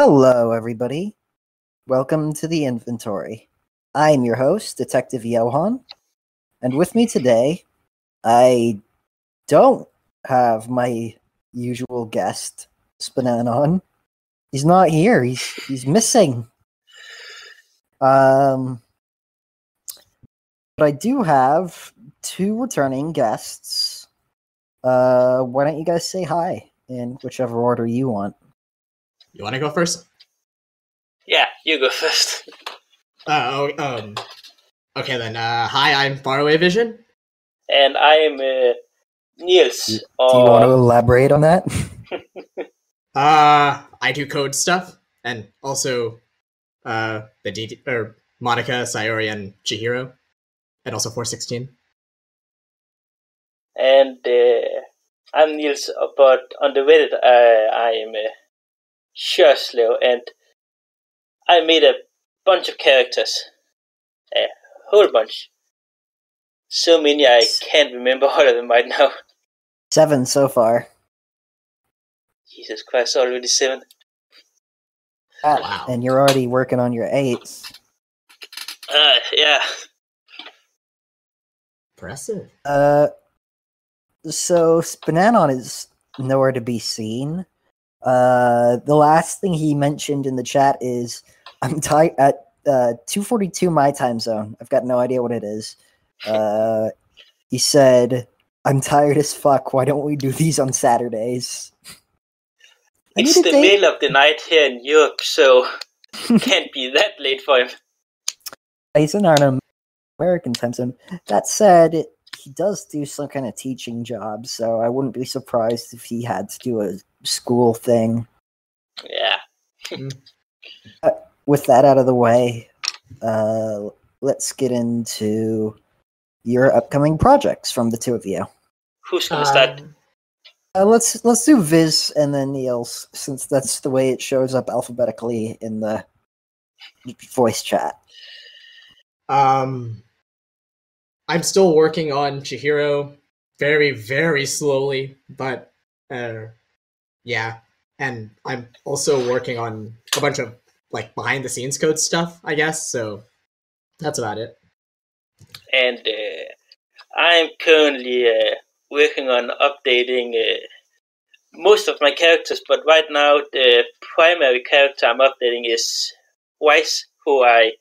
Hello, everybody. Welcome to the inventory. I'm your host, Detective Johan, and with me today, I don't have my usual guest, Spnanon. He's not here. He's missing. But I do have two returning guests. Why don't you guys say hi in whichever order you want? You want to go first? Yeah, you go first. Okay then. Hi, I'm Faraway Vision. And I'm Niels. Do you want to elaborate on that? I do code stuff, and also Monica, Sayori, and Chihiro, and also 416. And I'm Niels, but on the Reddit I'm Sjöslöv, and I made a bunch of characters. A whole bunch. So many I can't remember all of them right now. 7 so far. Jesus Christ, already 7. Wow. And you're already working on your 8th. Yeah. Impressive. So Spnanon is nowhere to be seen. The last thing he mentioned in the chat is I'm tight at 2:42 my time zone. I've got no idea what it is. He said, "I'm tired as fuck. Why don't we do these on Saturdays?" It's the middle of the night here in Europe, so can't be that late for him. He's in our American time zone. That said, he does do some kind of teaching job, so I wouldn't be surprised if he had to do a school thing. Yeah. With that out of the way, let's get into your upcoming projects from the two of you. Who's gonna start? Let's do Viz and then Niels, since that's the way it shows up alphabetically in the voice chat. I'm still working on Chihiro very, very slowly, but yeah. And I'm also working on a bunch of like behind the scenes code stuff, I guess. So that's about it. And I'm currently working on updating most of my characters, but right now the primary character I'm updating is Weiss, who I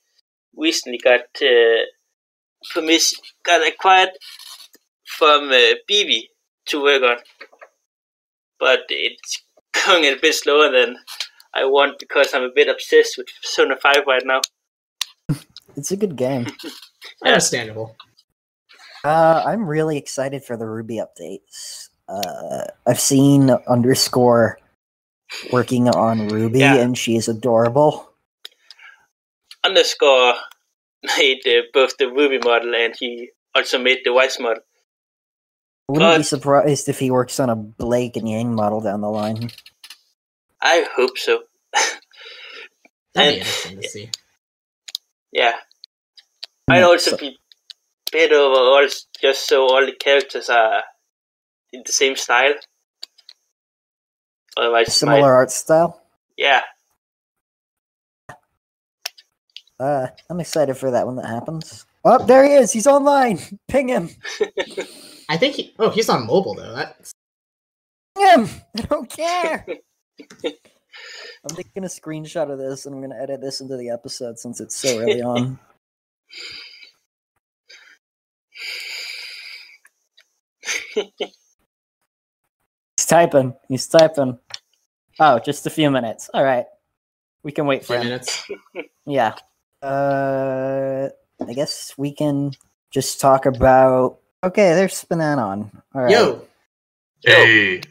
recently got acquired from BB to work on. But it's going a bit slower than I want because I'm a bit obsessed with Persona 5 right now. It's a good game. Understandable. I'm really excited for the Ruby updates. I've seen Underscore working on Ruby, and she is adorable. Underscore made both the Ruby model, and he also made the Weiss model. I wouldn't be surprised if he works on a Blake and Yang model down the line. I hope so. That'd be interesting to see. Yeah. I'd also be better overall, just so all the characters are in the same style. Otherwise, similar art style? Yeah. I'm excited for that when that happens. Oh, there he is! He's online! Ping him! I think he's on mobile though. That's... Ping him! I don't care! I'm taking a screenshot of this and I'm gonna edit this into the episode since it's so early on. He's typing. Oh, just a few minutes. Alright. We can wait for him. Minutes. Yeah. I guess we can just talk about... Okay, there's Spnanon. Alright. Yo! Hey!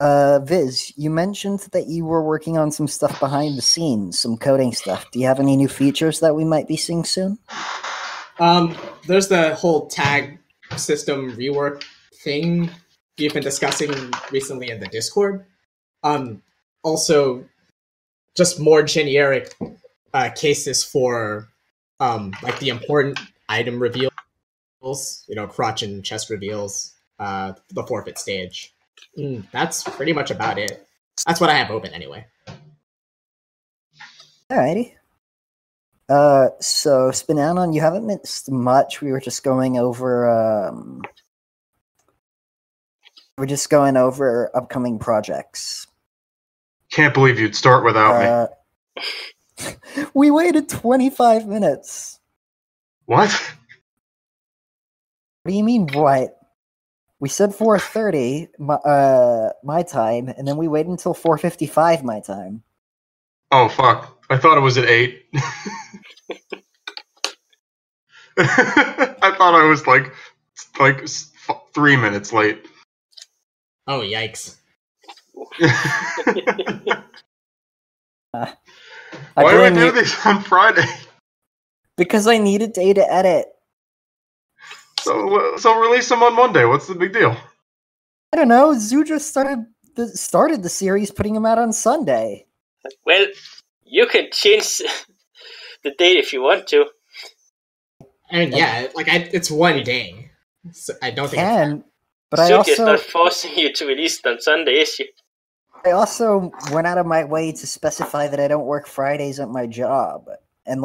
Viz, you mentioned that you were working on some stuff behind the scenes, some coding stuff. Do you have any new features that we might be seeing soon? There's the whole tag system rework thing you've been discussing recently in the Discord. Also, just more generic cases for like the important item reveals, crotch and chest reveals, the forfeit stage. That's pretty much about it. That's what I have open anyway. Alrighty. So Spnanon, you haven't missed much. We were just going over upcoming projects. Can't believe you'd start without me. We waited 25 minutes. What? What do you mean, what? We said 4:30 my time, and then we waited until 4:55 my time. Oh, fuck. I thought it was at 8. I thought I was like 3 minutes late. Oh, yikes. Why do I do this on Friday? Because I needed day to edit. So release them on Monday. What's the big deal? I don't know. Zudra started the series, putting them out on Sunday. Well, you can change the date if you want to. I mean, yeah, it's one day. So I don't think but I also... It's not forcing you to release it on Sunday, is she? I also went out of my way to specify that I don't work Fridays at my job. And,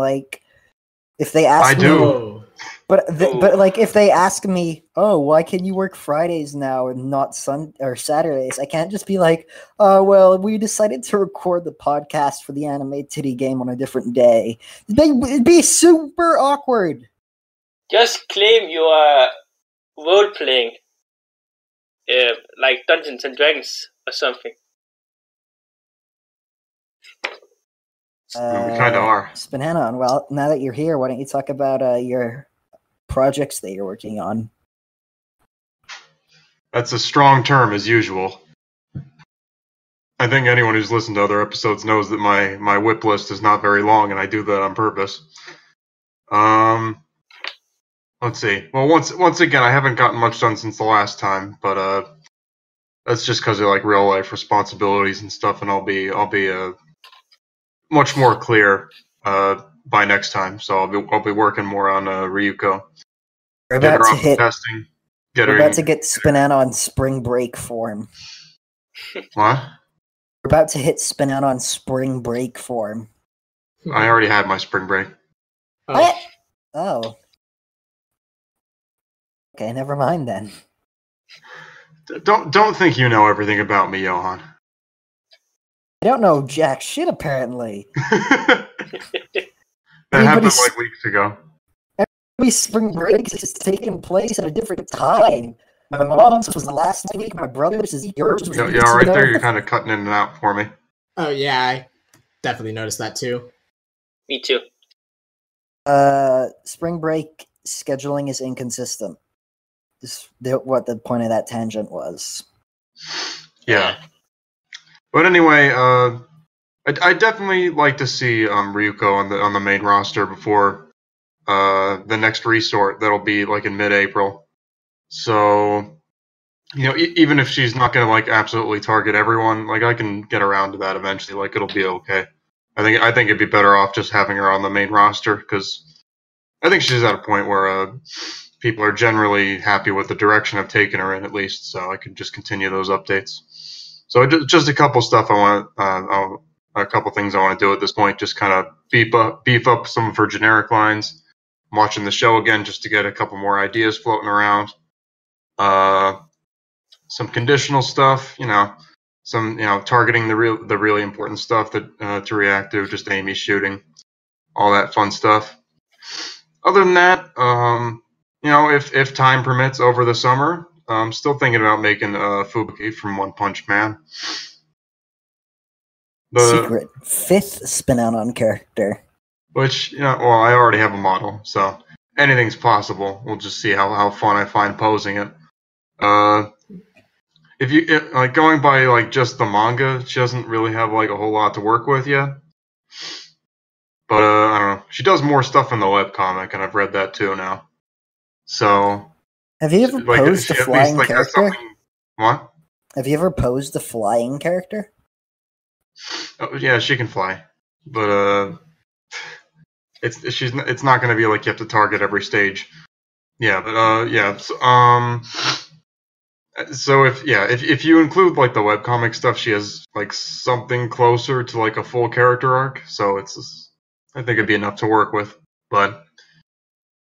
if they ask me... do. But if they ask me, oh, why can you work Fridays now and not Saturdays? I can't just be like, oh, well, we decided to record the podcast for the anime titty game on a different day. It'd be super awkward. Just claim you are role-playing, like Dungeons and Dragons or something. We kind of are. Spnanon, well, now that you're here, why don't you talk about your projects that you're working on? That's a strong term, as usual. I think anyone who's listened to other episodes knows that my whip list is not very long, and I do that on purpose. Let's see. Well, once again, I haven't gotten much done since the last time, but that's just because of real life responsibilities and stuff, and I'll be much more clear by next time. So I'll be working more on Ryuko. We're about to hit testing. We're about to get Spnanon on spring break form. What? We're about to hit Spnanon on spring break form. I already had my spring break. What? Oh. Okay, never mind then. Don't think you know everything about me, Johan. I don't know jack shit, apparently. That happened weeks ago. Every spring break is taking place at a different time. My mom's was the last week, my brother's is yours. Yeah, right there, you're kind of cutting in and out for me. Oh, yeah, I definitely noticed that too. Me too. Spring break scheduling is inconsistent. What the point of that tangent was. Yeah. But anyway, I definitely like to see Ryuko on the main roster before the next resort that'll be in mid-April. So, even if she's not going to absolutely target everyone, I can get around to that eventually. It'll be okay. I think it'd be better off just having her on the main roster because I think she's at a point where people are generally happy with the direction I've taken her in, at least. So I can just continue those updates. So just a couple stuff a couple things I want to do at this point. Just kind of beef up some of her generic lines. I'm watching the show again just to get a couple more ideas floating around. Some conditional stuff, some targeting the really important stuff that to react to, just Amy shooting, all that fun stuff. Other than that, if time permits over the summer, I'm still thinking about making Fubuki from One Punch Man. Secret 5th Spnanon character. Which, well, I already have a model, so anything's possible. We'll just see how fun I find posing it. If going by just the manga, she doesn't really have a whole lot to work with yet. But I don't know. She does more stuff in the webcomic, and I've read that too now. So, have you ever posed a flying character? What? Have you ever posed a flying character? Oh, yeah, she can fly, but it's not going to be you have to target every stage. Yeah, but yeah. So, So if you include like the webcomic stuff, she has like something closer to like a full character arc. So I think it'd be enough to work with. But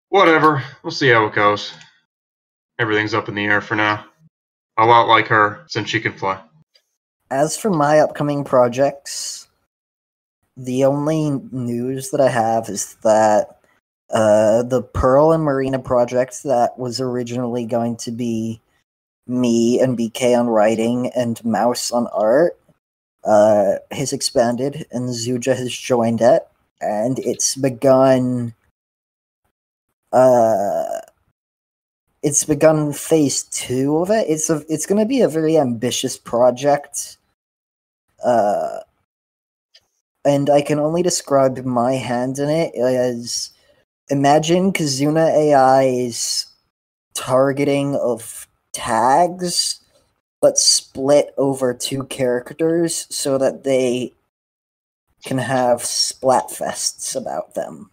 whatever, we'll see how it goes. Everything's up in the air for now. A lot like her, since she can fly. As for my upcoming projects, the only news that I have is that the Pearl and Marina project that was originally going to be me and BK on writing and Mouse on art has expanded, and Zuja has joined it, and it's begun phase 2 of it. It's going to be a very ambitious project, and I can only describe my hand in it as, imagine Kazuna AI's targeting of tags, but split over 2 characters so that they can have splatfests about them.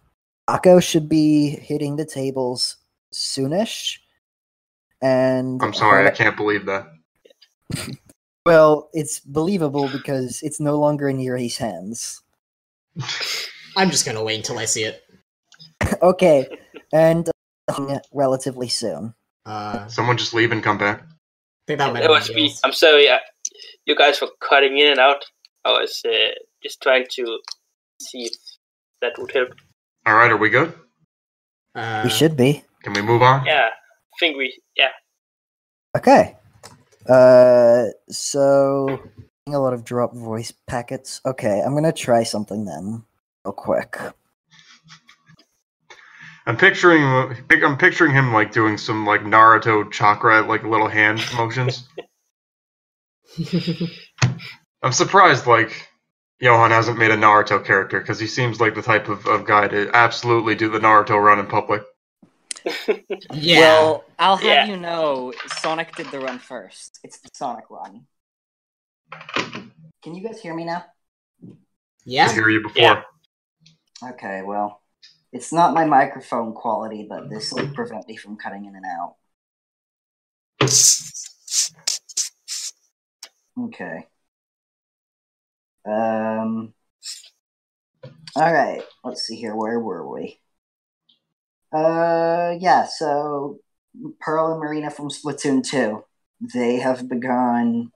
Akko should be hitting the tables soonish, and I'm sorry, I can't believe that. Well, it's believable because it's no longer in Yuri's hands. I'm just gonna wait until I see it. Okay, and relatively soon. Someone just leave and come back. I think that might It was me. I'm sorry, you guys were cutting in and out. I was just trying to see if that would help. All right, are we good? We should be. Can we move on? Yeah, I think Okay. So a lot of drop voice packets. Okay, I'm gonna try something then, real quick. I'm picturing him like doing some like Naruto chakra like little hand motions. I'm surprised like Johan hasn't made a Naruto character because he seems like the type of guy to absolutely do the Naruto run in public. Yeah. Well, I'll have you know, Sonic did the run first. It's the Sonic run. Can you guys hear me now? Yeah. I hear you before. Yeah. Okay, well, it's not my microphone quality, but this will prevent me from cutting in and out. Okay. Alright, let's see here, where were we? Yeah, so Pearl and Marina from Splatoon 2, they have begun,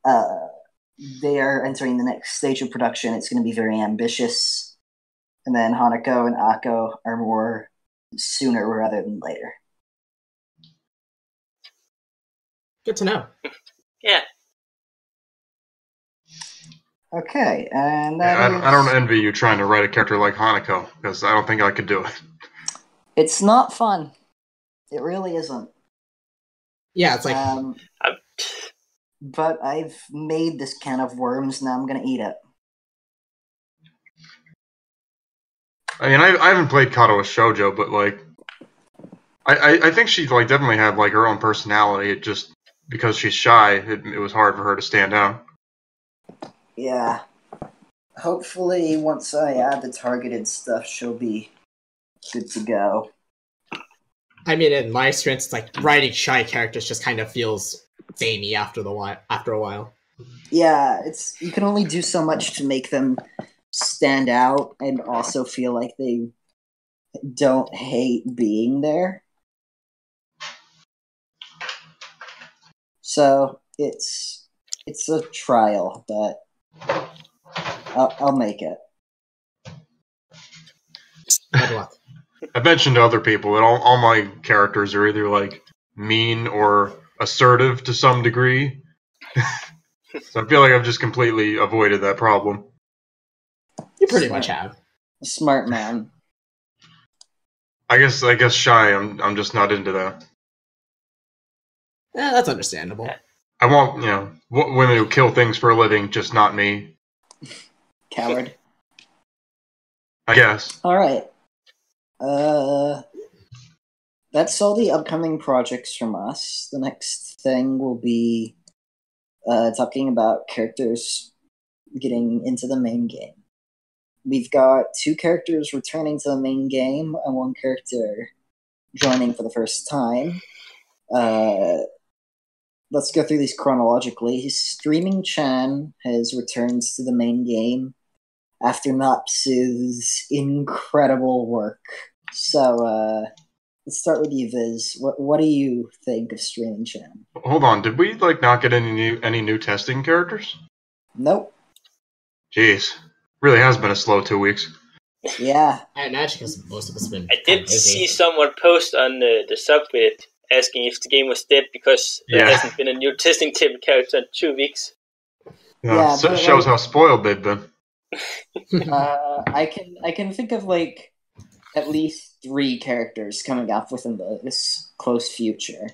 they are entering the next stage of production. It's going to be very ambitious. And then Hanako and Akko are more sooner rather than later. Good to know. Yeah. Okay, and I don't envy you trying to write a character like Hanako, because I don't think I could do it. It's not fun. It really isn't. Yeah, it's like but I've made this can of worms, now I'm gonna eat it. I mean, I haven't played Kato as Shoujo, but like, I think she like definitely had like her own personality. It just because she's shy, it was hard for her to stand out. Yeah. Hopefully, once I add the targeted stuff, she'll be good to go. I mean, in my experience, it's like writing shy characters just kind of feels samey after a while. Yeah, you can only do so much to make them stand out and also feel like they don't hate being there. So it's a trial, but I'll make it. Good luck. I've mentioned to other people that all my characters are either like mean or assertive to some degree. So I feel like I've just completely avoided that problem. You pretty much have. Smart man. I guess shy. I'm just not into that. Yeah, that's understandable. I want women who kill things for a living, just not me. Coward. I guess. All right. That's all the upcoming projects from us. The next thing will be talking about characters getting into the main game. We've got 2 characters returning to the main game and 1 character joining for the first time. let's go through these chronologically. Streaming Chan has returned to the main game after Napsu's incredible work. So, let's start with you, Viz. What do you think of Streaming Chan? Hold on, did we not get any new testing characters? Nope. Jeez, really has been a slow 2 weeks. Yeah. I imagine because most of us have been. I did see someone post on the subreddit asking if the game was dead because there hasn't been a new testing table character in 2 weeks. Yeah, so it shows how spoiled they've been. I can think of at least 3 characters coming up within this close future.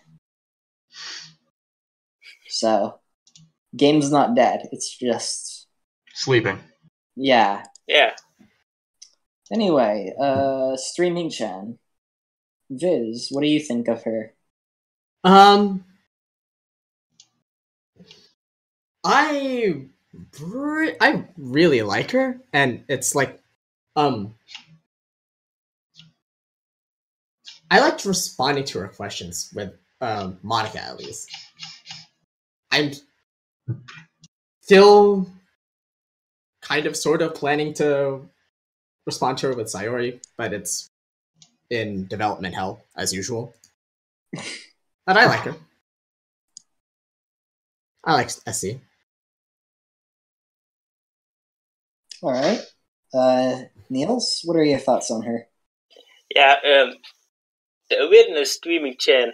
So, game's not dead. It's just sleeping. Yeah. Yeah. Anyway, Streaming Chan. Viz, what do you think of her? I really like her, and it's I liked responding to her questions with Monica, at least. I'm still kind of sort of planning to respond to her with Sayori, but it's in development hell, as usual. But I like her. I like SC. Alright. Niels, what are your thoughts on her? Yeah, the original Streaming Chan,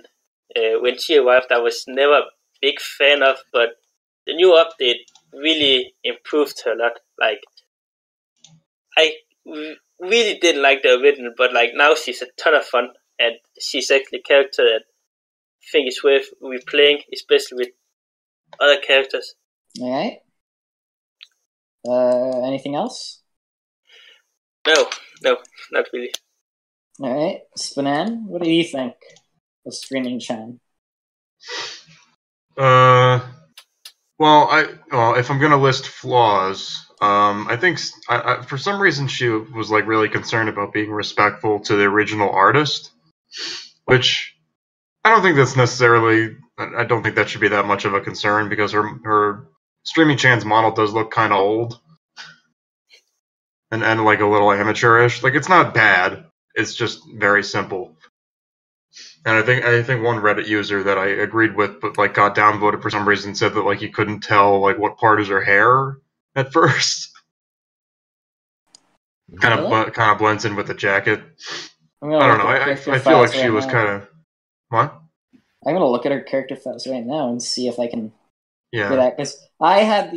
when she arrived, I was never a big fan of, but the new update really improved her a lot. I really didn't like the original, but now she's a ton of fun, and she's actually a character that I think is worth replaying, especially with other characters. Alright. Anything else? No, not really. Alright. Spnanon, what do you think of Streaming Chan? Well, if I'm gonna list flaws, I think I for some reason she was really concerned about being respectful to the original artist, which I don't think that's necessarily. I don't think that should be that much of a concern because her Streaming Chan's model does look kind of old and a little amateurish. It's not bad. It's just very simple. And I think one Reddit user that I agreed with, but got downvoted for some reason, said that you couldn't tell what part is her hair at first. Kind of blends in with the jacket. I don't know. I feel like she was kind of what? I'm gonna look at her character files right now and see if I can. Yeah. Because I had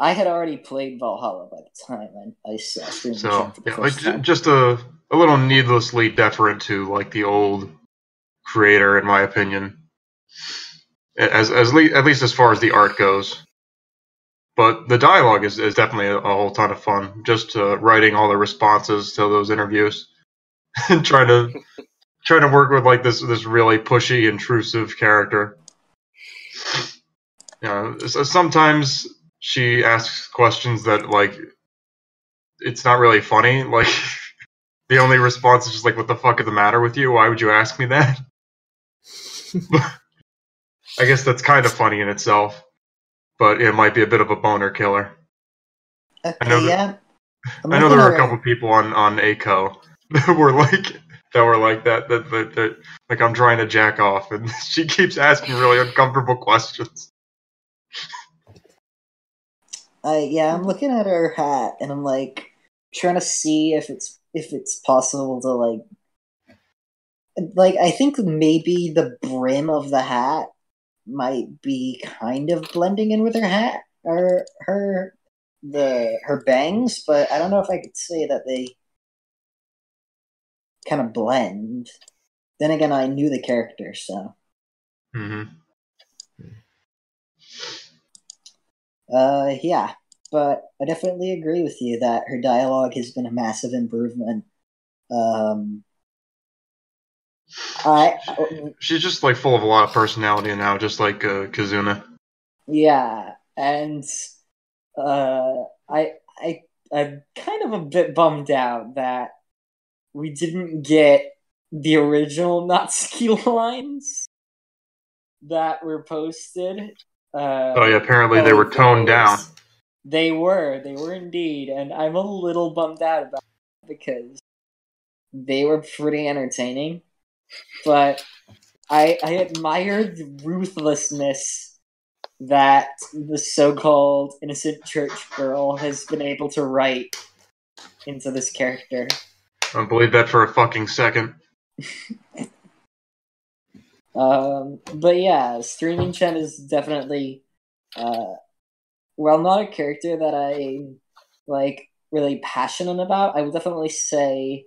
I had already played Valhalla by the time I saw Streaming Chan for the first time. Just a little needlessly deferent to the old creator, in my opinion, at least as far as the art goes. But the dialogue is definitely a whole ton of fun. Just writing all the responses to those interviews and trying to work with this really pushy, intrusive character. Sometimes she asks questions that it's not really funny. The only response is just what the fuck is the matter with you? Why would you ask me that? I guess that's kind of funny in itself, but it might be a bit of a boner killer. Okay, I know there were a couple people on ACO that were like that I'm trying to jack off, and she keeps asking really uncomfortable questions. I'm looking at her hat, and I'm trying to see if it's possible to I think maybe the brim of the hat might be kind of blending in with her hat or her bangs, but I don't know if I could say that they kind of blend. Then again, I knew the character, so. Mm-hmm. Yeah, but I definitely agree with you that her dialogue has been a massive improvement. She's just full of a lot of personality now, just like Kazuna. Yeah, and I'm kind of a bit bummed out that we didn't get the original Natsuki lines that were posted. Oh yeah, apparently they were toned down. They were indeed, and I'm a little bummed out about it because they were pretty entertaining. But I admire the ruthlessness that the so-called innocent church girl has been able to write into this character. I don't believe that for a fucking second. But yeah, Streaming Chen is definitely, while not a character that I really passionate about, I would definitely say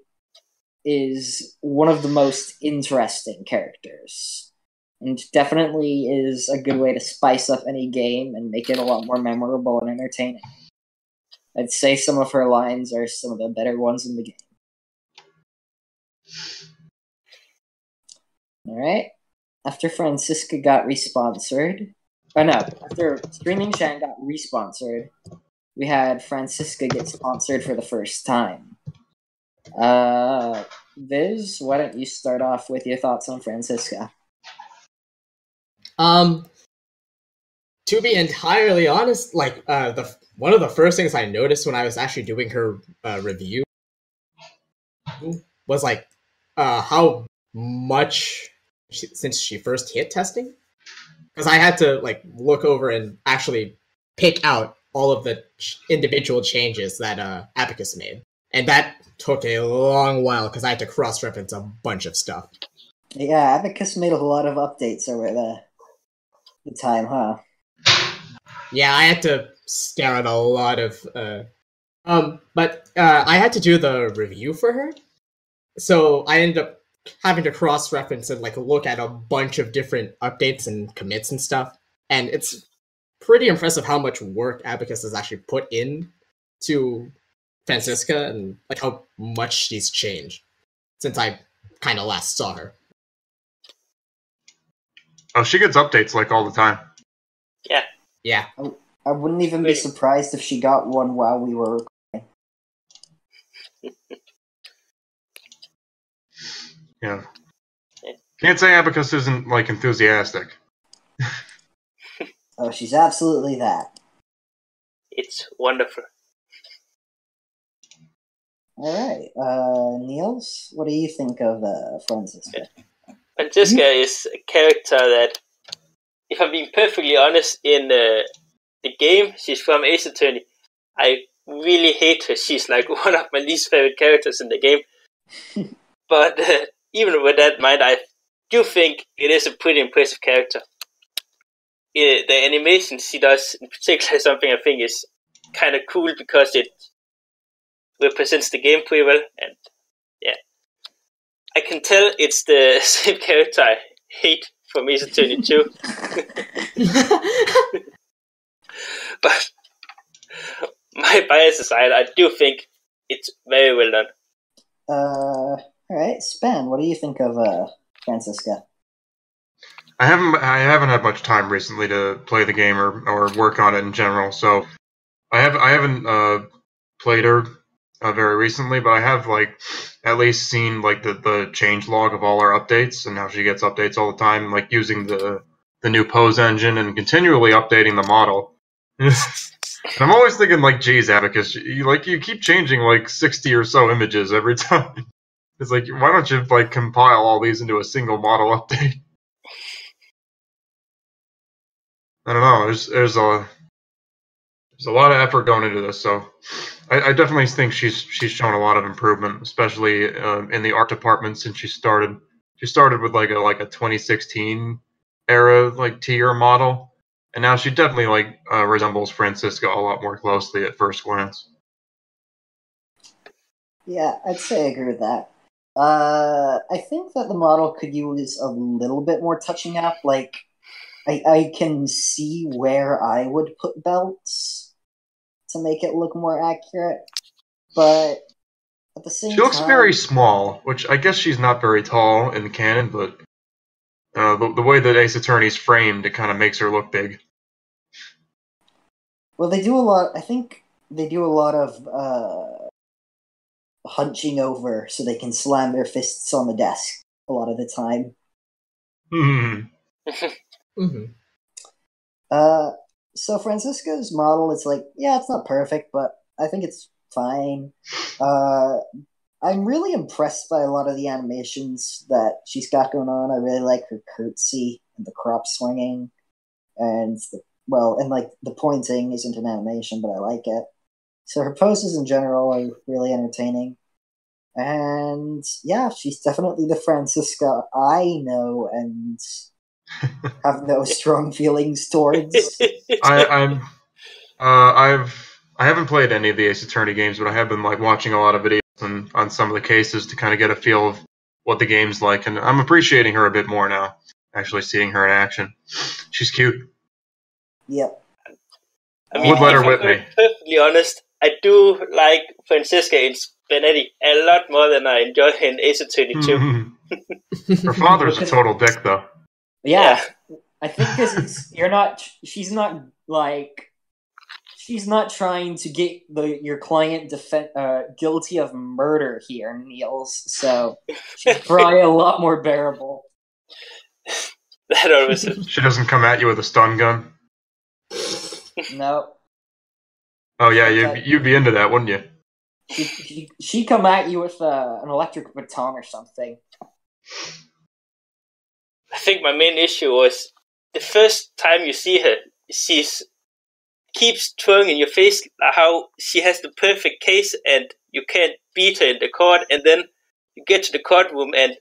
is one of the most interesting characters. And definitely is a good way to spice up any game and make it a lot more memorable and entertaining. I'd say some of her lines are some of the better ones in the game. Alright. After Francisca got responsored... after Streaming Chan got responsored, we had Francisca get sponsored for the first time. Viz, why don't you start off with your thoughts on Francisca? To be entirely honest, one of the first things I noticed when I was actually doing her review was how much since she first hit testing, because I had to look over and actually pick out all of the individual changes that Abacus made, and that took a long while because I had to cross-reference a bunch of stuff. Yeah, Abacus made a lot of updates over the time, huh? Yeah, I had to stare at a lot of but I had to do the review for her, so I ended up having to cross-reference and look at a bunch of different updates and commits and stuff, and it's pretty impressive how much work Abacus has actually put in to Francisca and how much she's changed since I kind of last saw her. Oh, she gets updates all the time. Yeah. I wouldn't even be surprised if she got one while we were recording. Yeah. Can't say Abacus isn't enthusiastic. Oh, she's absolutely that. It's wonderful. Alright, Niels, what do you think of Francisca? Francisca is a character that, if I'm being perfectly honest, in the game, she's from Ace Attorney. I really hate her. She's one of my least favorite characters in the game. But even with that in mind, I do think it is a pretty impressive character. The animation she does, in particular, is something I think is kind of cool because it represents the game pretty well. And yeah, I can tell it's the same character I hate from Ace Attorney 2. But my bias aside, I do think it's very well done. Alright, Span, what do you think of Francisca? I haven't had much time recently to play the game or work on it in general, so I haven't played her very recently, but I have at least seen the change log of all her updates and how she gets updates all the time, using the new pose engine and continually updating the model. I'm always thinking geez, Abacus, you keep changing 60 or so images every time. It's why don't you compile all these into a single model update? I don't know. There's a lot of effort going into this, so I definitely think she's shown a lot of improvement, especially in the art department since she started. She started with a 2016 era tier model, and now she definitely resembles Francisca a lot more closely at first glance. Yeah, I'd say I agree with that. I think that the model could use a little bit more touching up. I can see where I would put belts to make it look more accurate, but at the same time... She looks very small, which I guess she's not very tall in canon, but the way that Ace Attorney's framed, it kind of makes her look big. Well, they do a lot... I think they do a lot of hunching over so they can slam their fists on the desk a lot of the time. Mm-hmm. So Francisco's model is like, yeah, it's not perfect, but I think it's fine. I'm really impressed by a lot of the animations that she's got going on. I really like her curtsy and the crop swinging, and the pointing isn't an animation, but I like it. So her poses in general are really entertaining. And yeah, she's definitely the Francisca I know and have no strong feelings towards. I haven't played any of the Ace Attorney games, but I have been like watching a lot of videos on some of the cases to kind of get a feel of what the game's like, and I'm appreciating her a bit more now. Actually, seeing her in action, she's cute. Yep. I mean, Would let her if whip I'm me. perfectly honest, I do like Francisca in Spnanon a lot more than I enjoy in Ace Attorney 2. Her father's a total dick, though. Yeah, I think because she's not trying to get your client guilty of murder here, Niels. So she's probably a lot more bearable. That always. She doesn't come at you with a stun gun. No. Oh yeah, you'd be into that, wouldn't you? She'd come at you with an electric baton or something. I think my main issue was the first time you see her, she keeps throwing in your face how she has the perfect case and you can't beat her in the court, and then you get to the courtroom and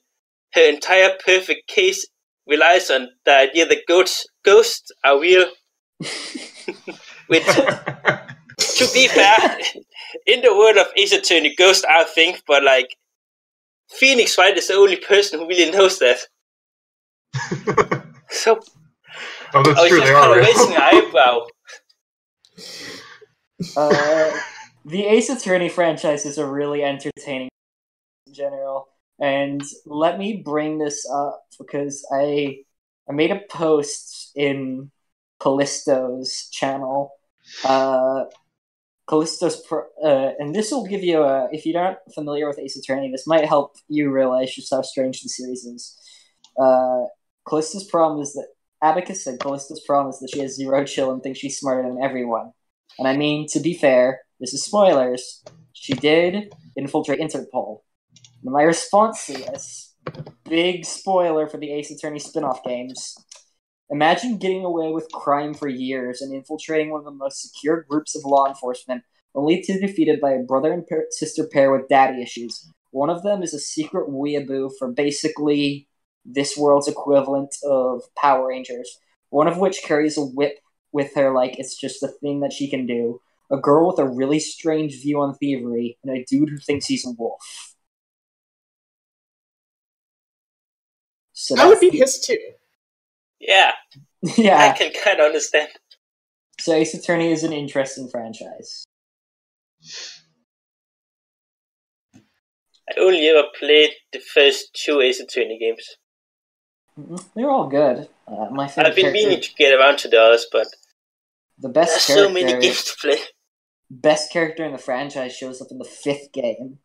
her entire perfect case relies on the idea that ghosts are real. Which, to be fair, in the world of Ace Attorney, ghosts are a thing, but like Phoenix Wright is the only person who really knows that. So oh, that's I was true. just They kind are of real. raising an eyebrow. The Ace Attorney franchises are really entertaining in general. And let me bring this up because I made a post in Callisto's channel. And this will give you if you're not familiar with Ace Attorney, this might help you realize just how strange the series is. Callisto's problem is that Abacus said Callisto's problem is that she has zero chill and thinks she's smarter than everyone. And I mean, to be fair, this is spoilers. She did infiltrate Interpol. And my response to this, big spoiler for the Ace Attorney spin-off games. Imagine getting away with crime for years and infiltrating one of the most secure groups of law enforcement, only to be defeated by a brother and sister pair with daddy issues. One of them is a secret weeaboo for basically this world's equivalent of Power Rangers, one of which carries a whip with her like it's just a thing that she can do, a girl with a really strange view on thievery, and a dude who thinks he's a wolf. So That would be his too. Yeah, yeah. I can kind of understand. So Ace Attorney is an interesting franchise. I only ever played the first 2 Ace Attorney games. They're all good. My favorite I've been meaning to get around to the others, but the best there's character, so many games to play. Best character in the franchise shows up in the 5th game.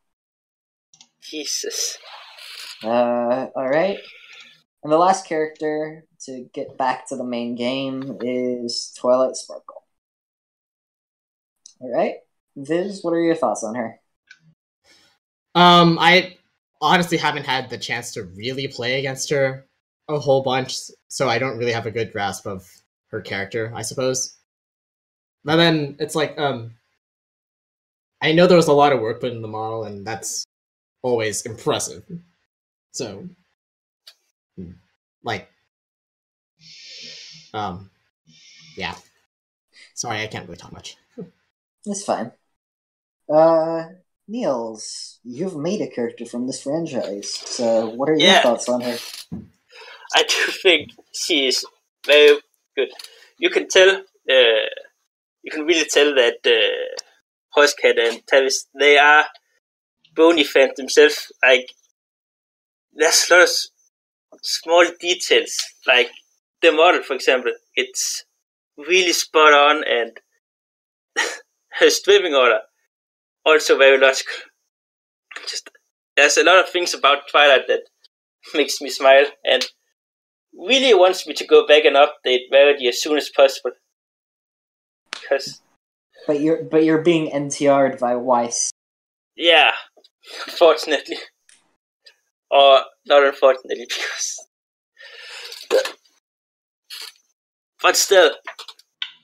Jesus. Alright. And the last character, to get back to the main game, is Twilight Sparkle. Alright. Viz, what are your thoughts on her? I honestly haven't had the chance to really play against her a whole bunch, so I don't really have a good grasp of her character, I suppose. But then it's like, I know there was a lot of work put in the model, and that's always impressive. So, like, yeah. Sorry, I can't really talk much. It's fine. Niels, you've made a character from this franchise, so what are your thoughts on her? I do think she is very good. You can tell, you can really tell that Hoscat and Tavis, they are bony fans themselves. Like, there's a lot of small details, like the model, for example, it's really spot on, and her stripping order also very logical. There's a lot of things about Twilight that makes me smile, and really wants me to go back and update Verity as soon as possible. Because, But you're being NTR'd by Weiss. yeah, unfortunately, or not unfortunately, because. But still,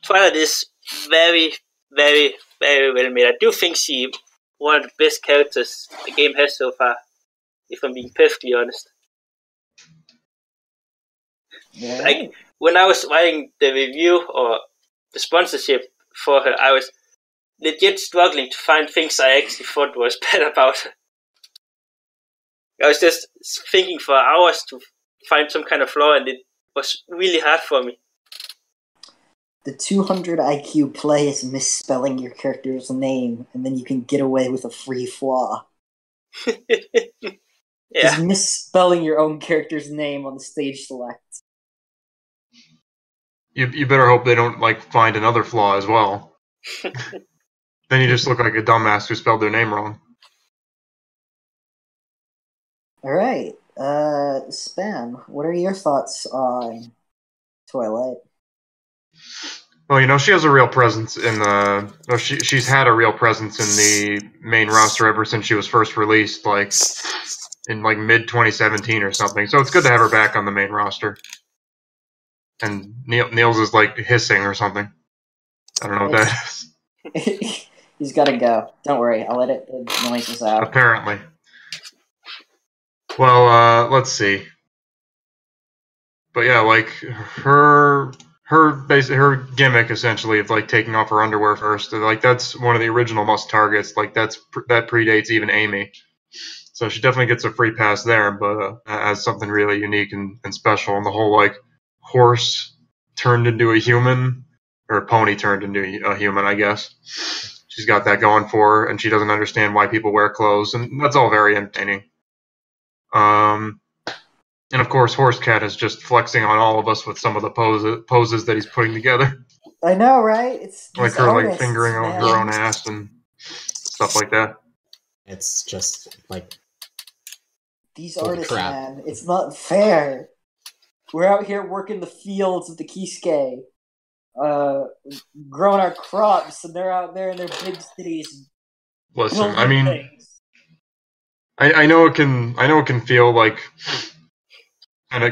Twilight is very, very, very well made. I do think she's one of the best characters the game has so far, if I'm being perfectly honest. Yeah. Like, when I was writing the review or the sponsorship for her, I was legit struggling to find things I actually thought was bad about her. I was just thinking for hours to find some kind of flaw, and it was really hard for me. The 200 IQ play is misspelling your character's name, and then you can get away with a free flaw. Yeah. Just misspelling your own character's name on the stage select. You better hope they don't like find another flaw as well. Then you just look like a dumbass who spelled their name wrong. Alright, Spam, what are your thoughts on Twilight? Well, you know, she has a real presence in the... No, she's had a real presence in the main roster ever since she was first released, like, in, like, mid-2017 or something. So it's good to have her back on the main roster. And Niels is, like, hissing or something. I don't know what that is. He's gotta go. Don't worry, I'll edit the noises out. Apparently. Well, let's see. But yeah, like, her gimmick essentially of like taking off her underwear first, like that's one of the original Must targets. Like that predates even Amy, so she definitely gets a free pass there. But as something really unique and special, and the whole like horse turned into a human or pony turned into a human, I guess. She's got that going for her, and she doesn't understand why people wear clothes, and that's all very entertaining. And of course, Horse Cat is just flexing on all of us with some of the poses that he's putting together. I know, right? It's Like these her artists, like fingering on man. her own ass and stuff like that. It's just like These Holy artists, crap. man. It's not fair. We're out here working the fields of the Kisuke, growing our crops, and they're out there in their big cities. Listen, I building mean, things. I know it can feel like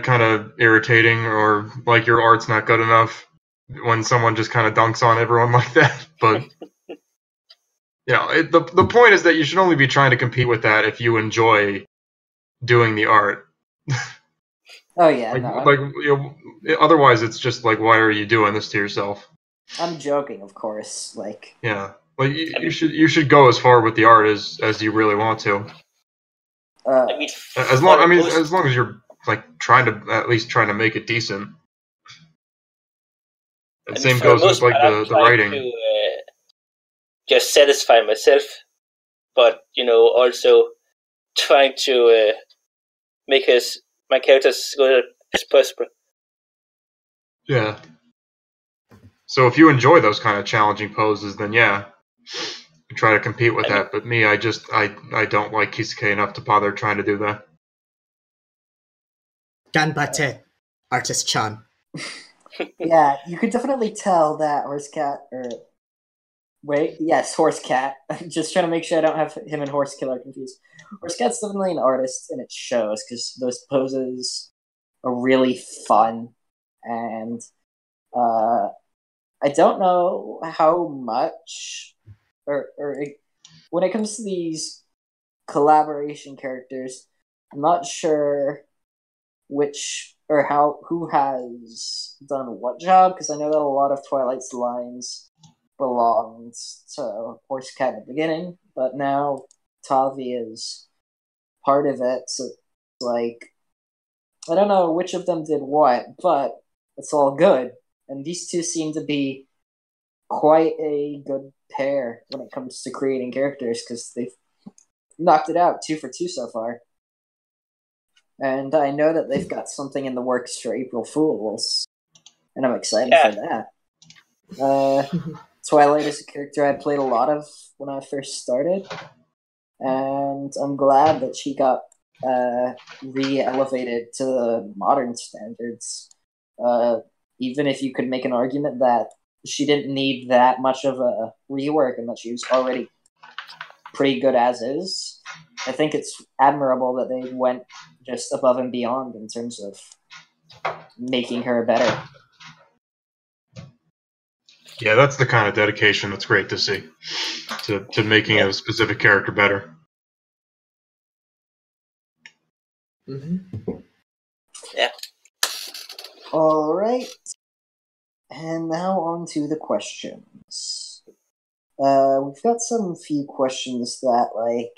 kind of irritating or like your art's not good enough when someone just kind of dunks on everyone like that. But you know, the point is that you should only be trying to compete with that if you enjoy doing the art. Oh yeah, Like, no, like you know, otherwise it's just like, why are you doing this to yourself? I'm joking, of course. Like, Yeah, like you should go as far with the art as you really want to. I mean, As long as you're like at least trying to make it decent. And same for the goes with most like part, I'm the trying writing. to just satisfy myself, but also trying to make my characters as good as possible. Yeah. So if you enjoy those kind of challenging poses, then yeah, you try to compete with that. But me, I don't like Kisuke enough to bother trying to do that. Ganbate, Artist Chan. Yeah, you could definitely tell that Horse Cat, Horse Cat. I'm just trying to make sure I don't have him and Horse Killer confused. Horse Cat's definitely an artist, and it shows because those poses are really fun, and I don't know how much, or when it comes to these collaboration characters, I'm not sure which or who has done what job, because I know that a lot of Twilight's lines belonged to Horse Cat at the beginning, but now Tavi is part of it, so it's like, I don't know which of them did what, but it's all good. And these two seem to be quite a good pair when it comes to creating characters, because they've knocked it out 2 for 2 so far. And I know that they've got something in the works for April Fools, and I'm excited for that. Twilight is a character I played a lot of when I first started, and I'm glad that she got re-elevated to the modern standards. Even if you could make an argument that she didn't need that much of a rework and that she was already pretty good as is, I think it's admirable that they went just above and beyond in terms of making her better. Yeah, that's the kind of dedication that's great to see, to making a specific character better. Mm-hmm. Yeah. All right. And now on to the questions. We've got some few questions that, like,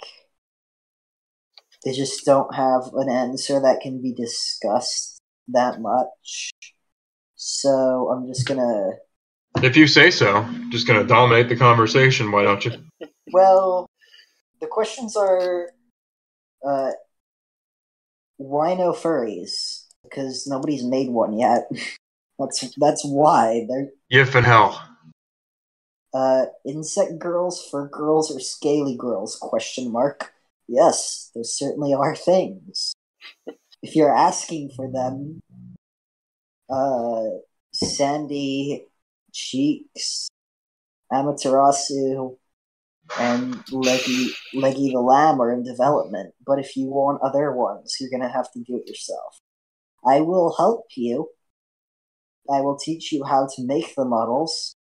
they just don't have an answer that can be discussed that much. So I'm just gonna... If you say so, just gonna dominate the conversation, why don't you? Well, the questions are, why no furries? Because nobody's made one yet. That's why. They're Yif and hell. insect girls, fur girls, or scaly girls? Question mark. Yes, there certainly are things. If you're asking for them, Sandy, Cheeks, Amaterasu, and Leggy the Lamb are in development. But if you want other ones, you're gonna have to do it yourself. I will help you. I will teach you how to make the models,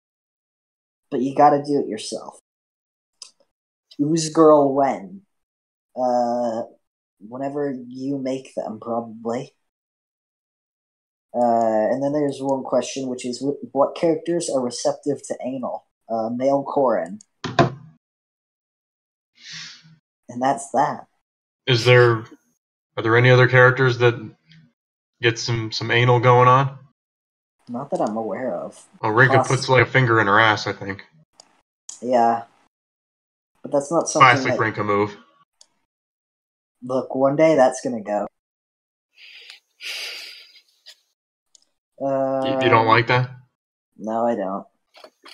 but you gotta do it yourself. Who's girl when? Whenever you make them, probably. And then there's one question, which is what characters are receptive to anal? Male Corin. And that's that. Are there any other characters that get some anal going on? Not that I'm aware of. Well, Rinka puts like a finger in her ass, I think. Yeah. But that's not something Classic Rinka move. Look, one day that's gonna go. You don't like that? No, I don't.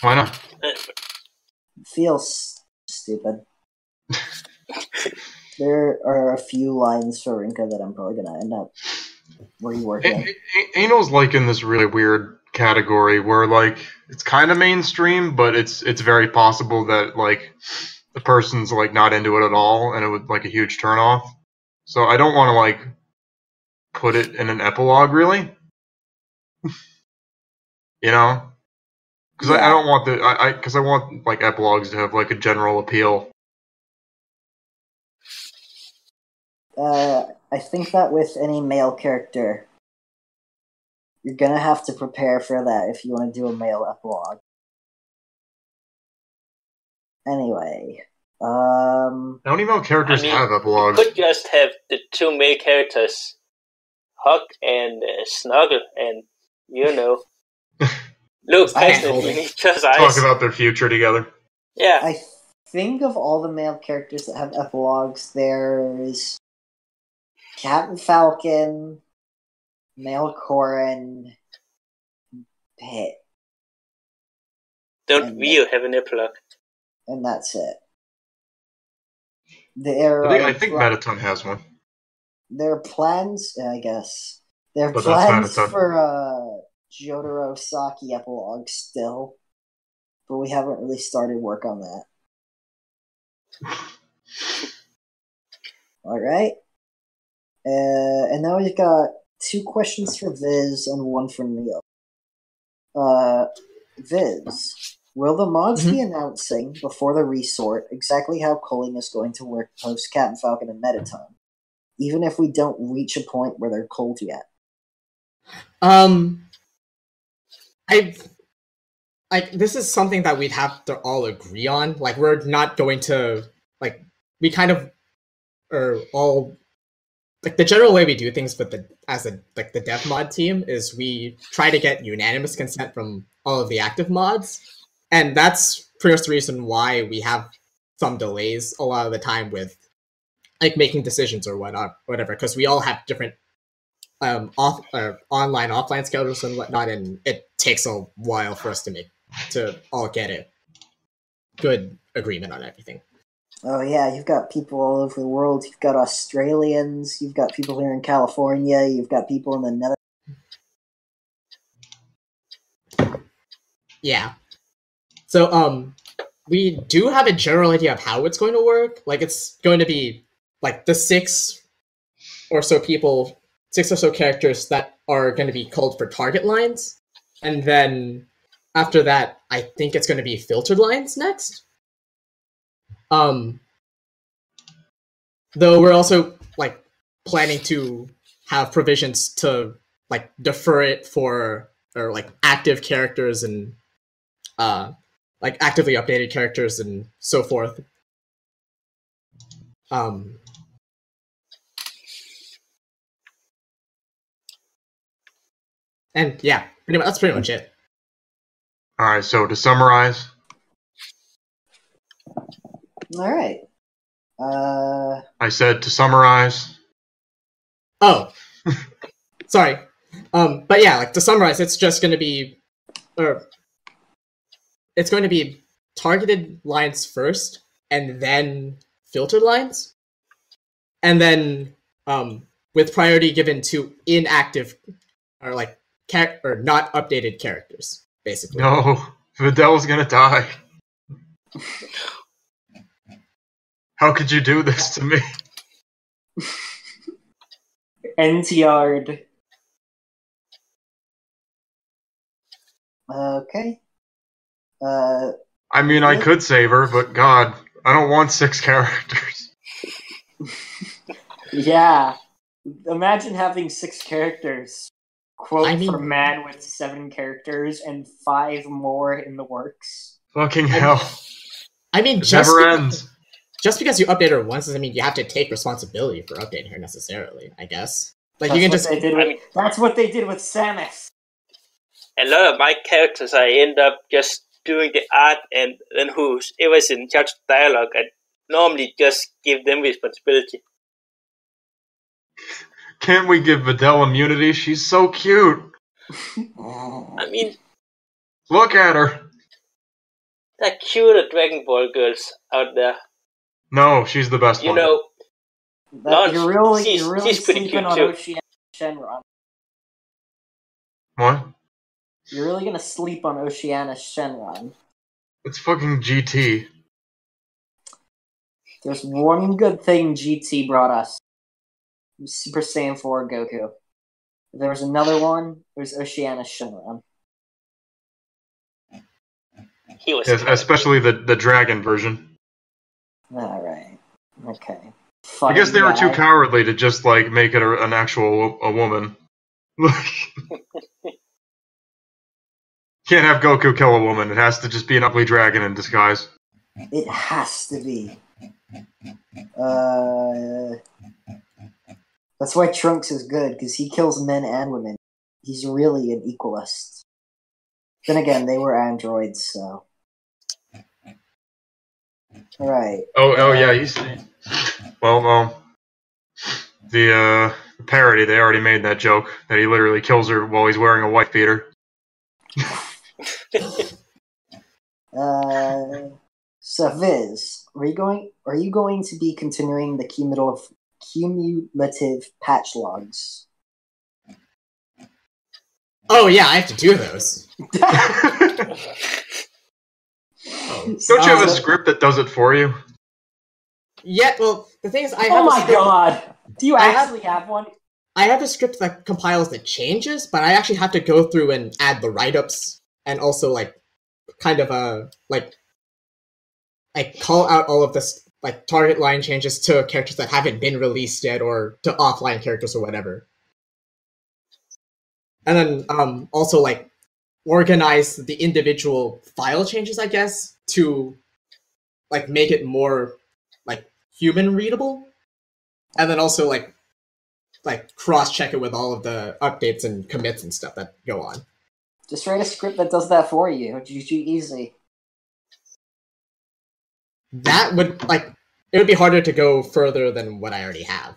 Why not? It feels stupid. There are a few lines for Rinka that I'm probably gonna end up reworking. Anal's like in this really weird category where like it's kind of mainstream, but it's very possible that like the person's like not into it at all, and it would like a huge turnoff. So I don't want to like put it in an epilogue, really. You know, because I don't want because I want like epilogues to have like a general appeal. I think that with any male character, you're gonna have to prepare for that if you want to do a male epilogue. Anyway, How many male characters have epilogues? You could just have the two male characters, Huck and Snuggle, and look passionately in each other's eyes. Talk about their future together. Yeah. I think of all the male characters that have epilogues, there's Captain Falcon, Male Corin, Pit. Don't Rio have an epilogue? And that's it. I think Mettaton has one. There are plans, I guess. There are But plans for Jotaro Saki epilogue still, but we haven't really started work on that. Alright. And now we've got 2 questions for Viz and 1 for Neil. Viz, will the mods be announcing before the resort exactly how culling is going to work post Captain Falcon and Mettaton, even if we don't reach a point where they're culled yet? This is something that we'd have to all agree on. Like, we're not going to, like, we kind of are all, like, the general way we do things with the dev mod team is we try to get unanimous consent from all of the active mods, and that's pretty much the reason why we have some delays a lot of the time with, like, making decisions or whatever, because we all have different online offline schedules and whatnot, and it takes a while for us to all get a good agreement on everything. Oh yeah, you've got people all over the world. You've got Australians. You've got people here in California. You've got people in the Netherlands. Yeah. So, we do have a general idea of how it's going to work. Like, it's going to be like the six or so characters that are going to be called for target lines, and then after that, I think it's going to be filtered lines next. Though we're also like planning to have provisions to like defer it for or like active characters and like actively updated characters and so forth. And yeah, that's pretty much it. All right. So to summarize, All right. I said to summarize. Oh, sorry. But yeah, like to summarize, it's just going to be, it's going to be targeted lines first, and then filtered lines, and then with priority given to inactive or like or not updated characters, basically. No, Videl's gonna die. How could you do this to me? NTR'd. Okay. I mean, I could save her, but God, I don't want 6 characters. Yeah. Imagine having 6 characters. Quote I mean- for man with 7 characters and 5 more in the works. Fucking hell. I mean, It never ends. Just because you update her once doesn't mean you have to take responsibility for updating her necessarily, I guess. Like, That's you can what just... they did with, that's what they did with Samus. A lot of my characters, I end up just doing the art, and then whoever's in charge of dialogue, I normally just give them responsibility. Can't we give Videl immunity? She's so cute. I mean, Look at her. there are cuter Dragon Ball girls out there. No, she's the best You one. know, You're really she's pretty sleeping cute on too. Oceana Shenron. What? You're really gonna sleep on Oceana Shenron. It's fucking GT. There's one good thing GT brought us. Super Saiyan 4 Goku. If there was another one, it was Oceana Shenron. He was Yes, especially the dragon version. Alright. Okay. I guess they were too guy. cowardly to just like make it an actual a woman. Can't have Goku kill a woman. It has to just be an ugly dragon in disguise. It has to be. That's why Trunks is good, because he kills men and women. He's really an equalist. Then again, they were androids, so... Alright. Oh yeah, he's... Well, the parody, they already made that joke, that he literally kills her while he's wearing a wife beater. So Viz, are you going to be continuing the cumulative patch logs? Oh yeah, I have to do those. Don't you have a script that does it for you? Yeah, well, the thing is, I have Oh a my script, god! Do you I have- actually have one? I have a script that compiles the changes, but I actually have to go through and add the write-ups and also like kind of like call out all of this like target line changes to characters that haven't been released yet or to offline characters or whatever. And then also like organize the individual file changes, I guess, to like make it more like human readable. And then also like cross-check it with all of the updates and commits and stuff that go on. Just write a script that does that for you. GG easy. That would it would be harder to go further than what I already have.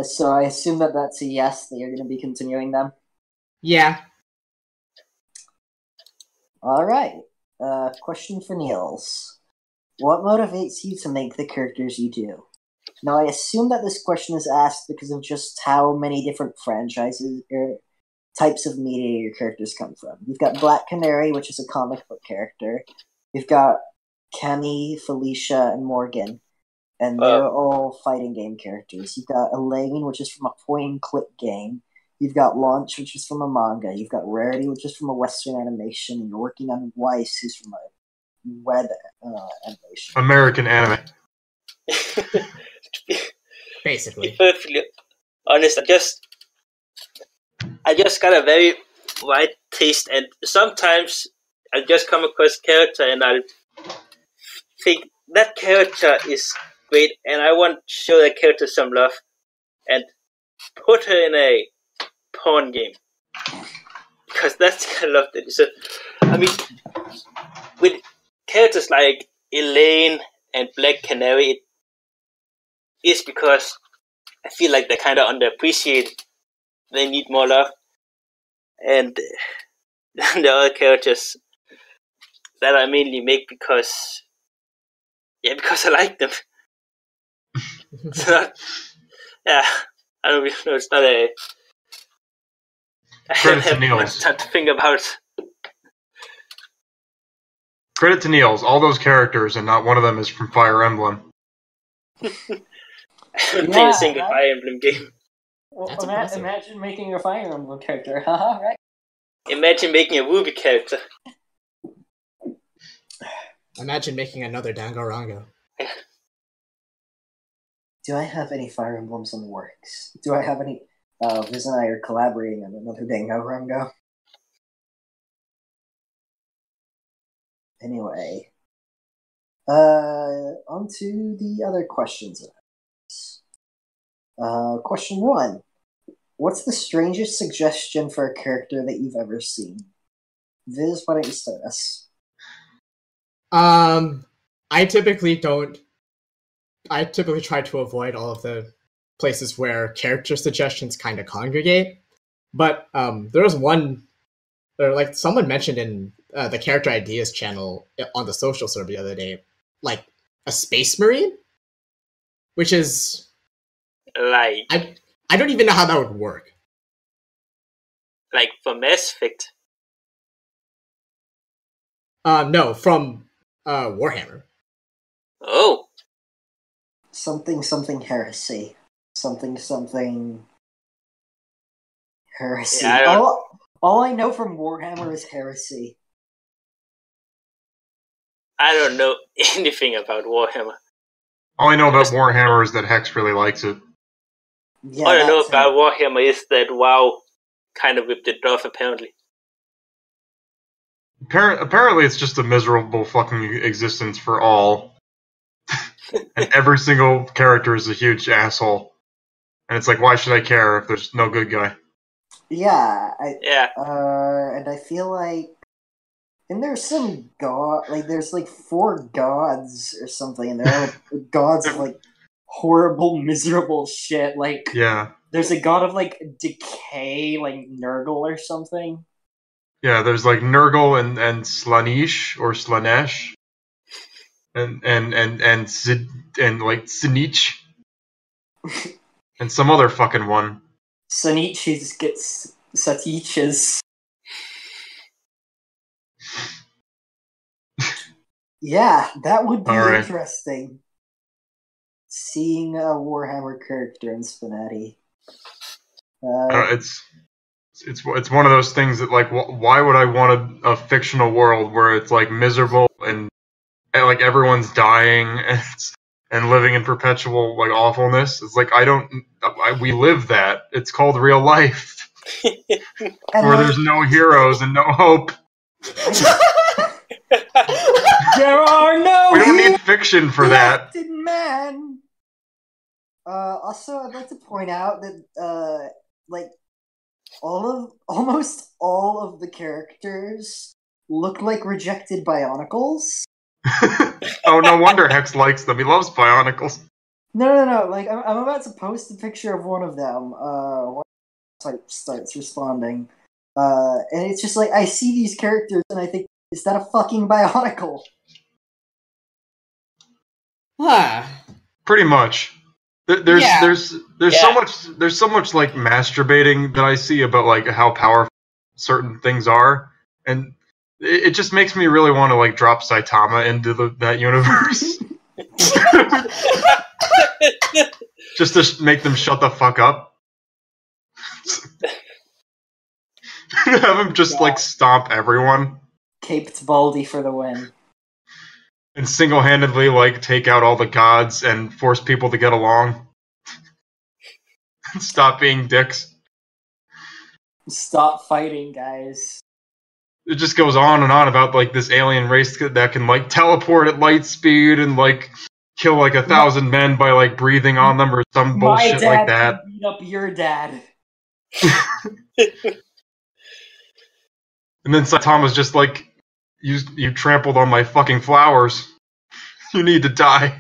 So I assume that that's a yes, that you're going to be continuing them? Yeah. All right. Question for Niels. What motivates you to make the characters you do? Now, I assume that this question is asked because of just how many different franchises or types of media your characters come from. You've got Black Canary, which is a comic book character. You've got Cammy, Felicia, and Morgan, and they're all fighting game characters. You've got Elaine, which is from a point-and-click game. You've got Launch, which is from a manga. You've got Rarity, which is from a Western animation. And you're working on Weiss, who's from a web animation. American anime. Basically. To be perfectly honest, I just got a very wide taste, and sometimes I just come across a character and I'll think that character is great, and I want to show that character some love, and put her in a porn game. Because that's the kind of love that is. I mean, with characters like Elaine and Black Canary, it is because I feel like they're kind of underappreciated. They need more love. And the other characters that I mainly make because I like them. It's not, I don't really know. It's not a. I don't have much time to think about. Credit to Niels. All those characters, and not one of them is from Fire Emblem. I haven't played a single Fire Emblem game. Well, imagine making a Fire Emblem character, haha, right? Imagine making a Ruby character. Imagine making another Danganronpa. Do I have any Fire Emblems in the works? Do I have any... Viz and I are collaborating on another Danganronpa. Anyway. On to the other questions. Question 1. What's the strangest suggestion for a character that you've ever seen? Viz, why don't you start us? I typically try to avoid all of the places where character suggestions kind of congregate. But there was one, or like someone mentioned in the Character Ideas channel on the social server the other day, like a Space Marine, which is like I don't even know how that would work. Like for Mass Effect. No, from Warhammer. Oh. Something heresy. Something heresy. Yeah, all I know from Warhammer is heresy. I don't know anything about Warhammer. All I know about Warhammer is that Hex really likes it. Yeah, all I know about Warhammer is that WoW kind of ripped it off, apparently. Apparently it's just a miserable fucking existence for all. And every single character is a huge asshole. And it's like, why should I care if there's no good guy? Yeah. And I feel like... And there's some god... Like, there's like 4 gods or something, and they're all gods of like horrible, miserable shit. Like, yeah. There's a god of like decay, like Nurgle or something. Yeah, there's like Nurgle and Slaanesh or Slaanesh. And like Sinich. And some other fucking one. Sanichis gets Satiches. Yeah, that would be interesting. Seeing a Warhammer character in Spnanon. It's one of those things that, like, why would I want a fictional world where it's like miserable and like everyone's dying and living in perpetual like awfulness? It's like we live that. It's called real life, where there's no heroes and no hope. There are no. We don't need fiction for that. Man. Also, I'd like to point out that like almost all of the characters look like rejected Bionicles. Oh, no wonder Hex likes them. He loves Bionicles. No. Like, I'm about to post a picture of one of them. One type starts responding. And it's just like, I see these characters and I think, Is that a fucking bionicle? Ah, Pretty much. There's Yeah. so much like masturbating that I see about like how powerful certain things are, and it just makes me really want to like drop Saitama into that universe. Just to make them shut the fuck up. Have him just like stomp everyone Caped Baldy for the win. and single-handedly like take out all the gods and force people to get along. Stop being dicks. Stop fighting, guys. It just goes on and on about like this alien race that can like teleport at light speed and like kill like 1,000 men by like breathing on them or some My bullshit dad like that. can beat up your dad. And then Saitama's just like, you trampled on my fucking flowers. You need to die.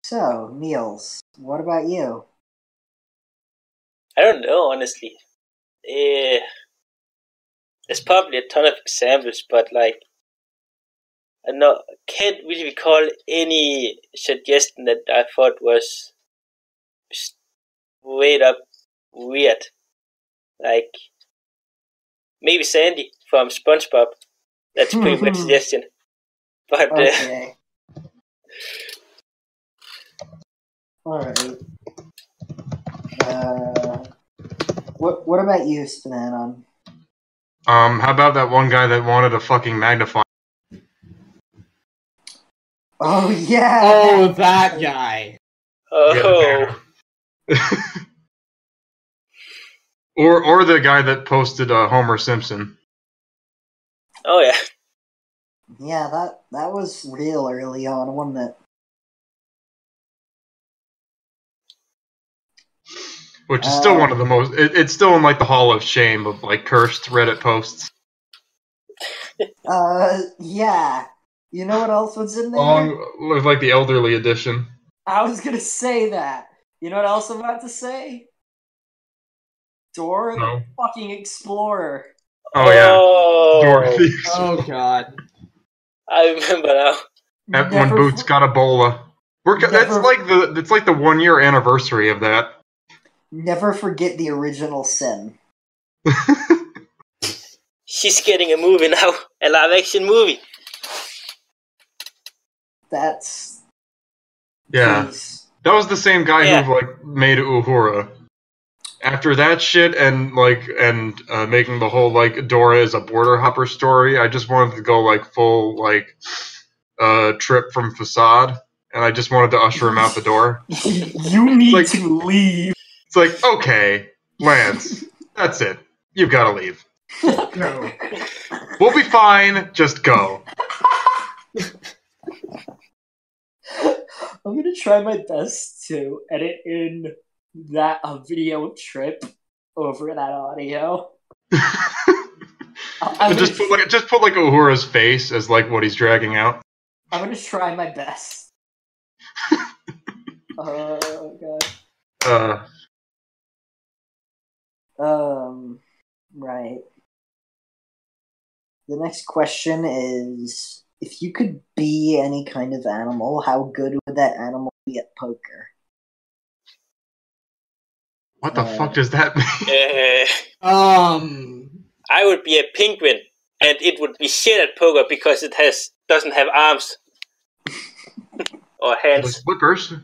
So, Niels, what about you? I don't know, honestly. There's probably a ton of examples, but like, I can't really recall any suggestion that I thought was straight up weird. Like, maybe Sandy from SpongeBob. That's a pretty weird suggestion. But Okay. Alright. What about you, Spnanon? How about that one guy that wanted a fucking magnifying? Oh, yeah! oh, that guy. oh, Or the guy that posted Homer Simpson. oh yeah. Yeah, that was real early on, wasn't it? Which is still one of the most... It's still in like the Hall of Shame of like cursed Reddit posts. Yeah. You know what else was in there? Along with like the elderly edition. I was gonna say that. You know what else I'm about to say? Dora No. the fucking Explorer. Oh yeah. Oh, Dorothy. Oh god. I remember now. When Boots got Ebola. It's like the 1 year anniversary of that. Never forget the original sin. She's getting a movie now, a live-action movie. That's... Yeah. Jeez. That was the same guy who like made Uhura. After that shit and making the whole like Dora is a border hopper story, I just wanted to go like full like Trip from Facade, and I just wanted to usher him out the door. You need to leave. It's like, okay, Lance, that's it. You've got to leave. No. We'll be fine. Just go. I'm gonna try my best to edit in that video of Trip over that audio. Just put like Uhura's face as like what he's dragging out. I'm gonna try my best. Oh god. Right. The next question is, if you could be any kind of animal, how good would that animal be at poker? What the fuck does that mean? I would be a penguin, and it would be shit at poker because it doesn't have arms or hands. Like flippers.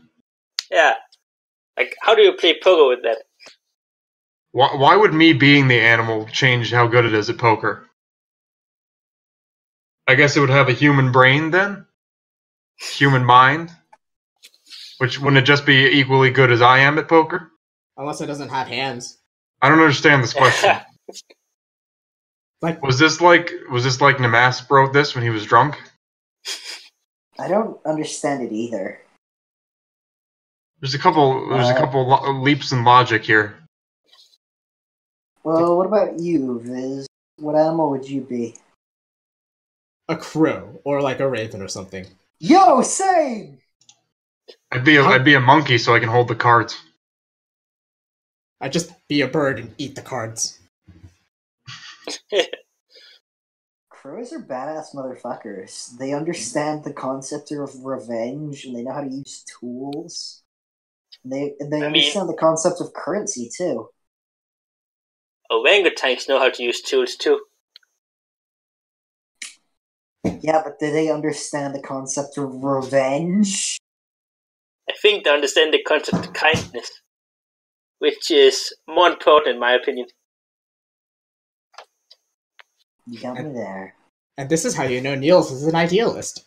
Yeah, like how do you play poker with that? Why would me being the animal change how good it is at poker? I guess it would have a human brain then? Human mind? Which wouldn't it just be equally good as I am at poker? Unless it doesn't have hands. I don't understand this question. Like, Was this like Namas wrote this when he was drunk? I don't understand it either. There's a couple leaps in logic here. Well, what about you, Viz? What animal would you be? a crow or like a raven or something. Yo, same! I'd be a monkey so I can hold the cards. I'd just be a bird and eat the cards. Crows are badass motherfuckers. They understand the concept of revenge, and they know how to use tools. And they understand the concept of currency, too. Orangutans know how to use tools, too. Yeah, but do they understand the concept of revenge? I think they understand the concept of kindness, which is more important in my opinion. You got me there. And this is how you know Niels is an idealist.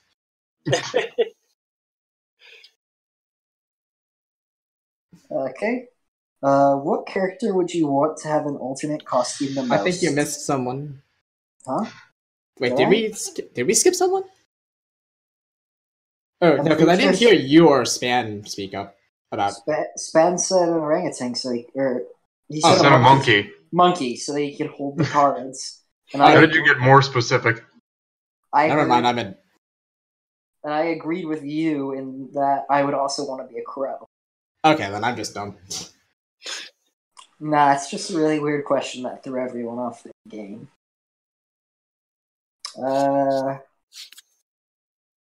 Okay. What character would you want to have an alternate costume the most? I think you missed someone. Huh? Wait, did we skip someone? Oh, no, because I didn't hear you or Span speak up about... Span said an orangutan, so he said a monkey. Monkey, so that he could hold the cards. And how did you get more specific? Never mind, I'm in. And I agreed with you in that I would also want to be a crow. Okay, then I'm just dumb. Nah, it's just a really weird question that threw everyone off the game. The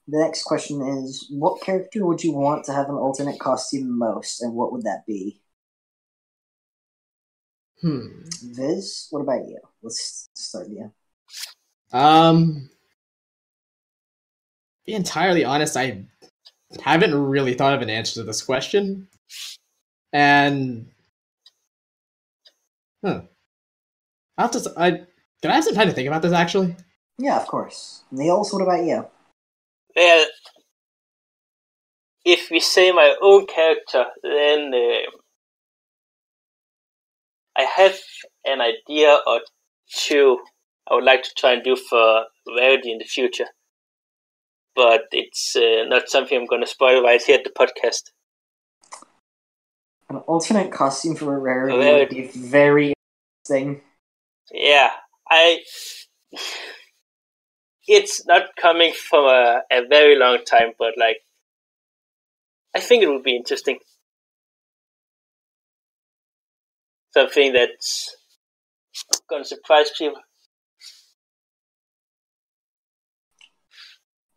next question is, what character would you want to have an alternate costume most, and what would that be? Viz, what about you? Let's start with you. Be entirely honest, I haven't really thought of an answer to this question. And... Can I have some time to think about this, actually? Yeah, of course. Niels, what about you? Well, if we say my own character, then I have an idea or two I would like to try and do for Rarity in the future. But it's not something I'm going to spoil right here at the podcast. An alternate costume for Rarity would be very interesting. Yeah, it's not coming from a very long time, but like, I think it would be interesting. Something that's gonna surprise people.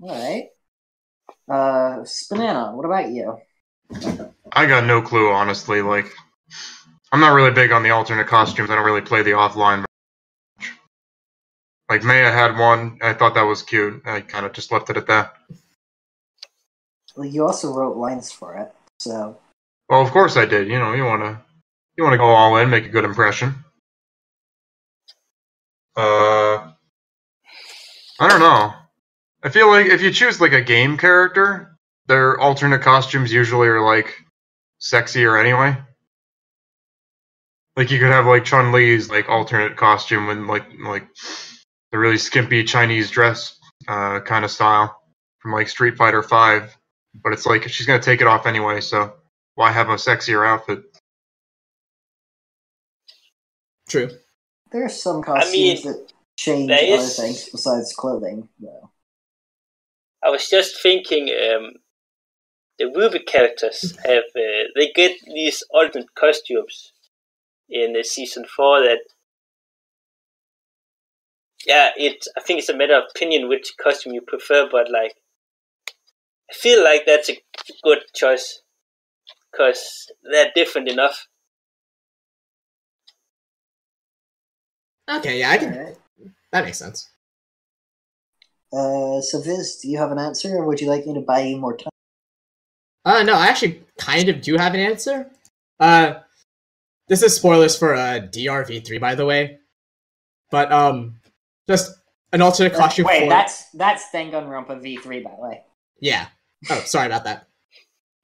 Alright. Spnanon, what about you? I got no clue, honestly. Like, I'm not really big on the alternate costumes. I don't really play the offline much. Like, Maya had one. I thought that was cute. I kind of just left it at that. Well, you also wrote lines for it, so... Well, of course I did. You know, you wanna go all in, make a good impression. I don't know. I feel like if you choose, like, a game character, their alternate costumes usually are, like, sexier anyway. Like, you could have, like, Chun-Li's, like, alternate costume and, like the really skimpy Chinese dress kind of style from, like, Street Fighter V. But it's like, she's gonna take it off anyway, so why have a sexier outfit? True. There are some costumes that change other things besides clothing, though. I was just thinking, the Ruby characters have they get these alternate costumes in season 4 that, yeah, I think it's a matter of opinion which costume you prefer, but like, I feel like that's a good choice because they're different enough. Okay, yeah, I can. That makes sense. So Viz, do you have an answer, or would you like me to buy you more time? No, I actually kind of do have an answer. This is spoilers for DRV3, by the way. But just an alternate costume. Wait, that's Danganronpa V3, by the way. Yeah. Oh, sorry about that.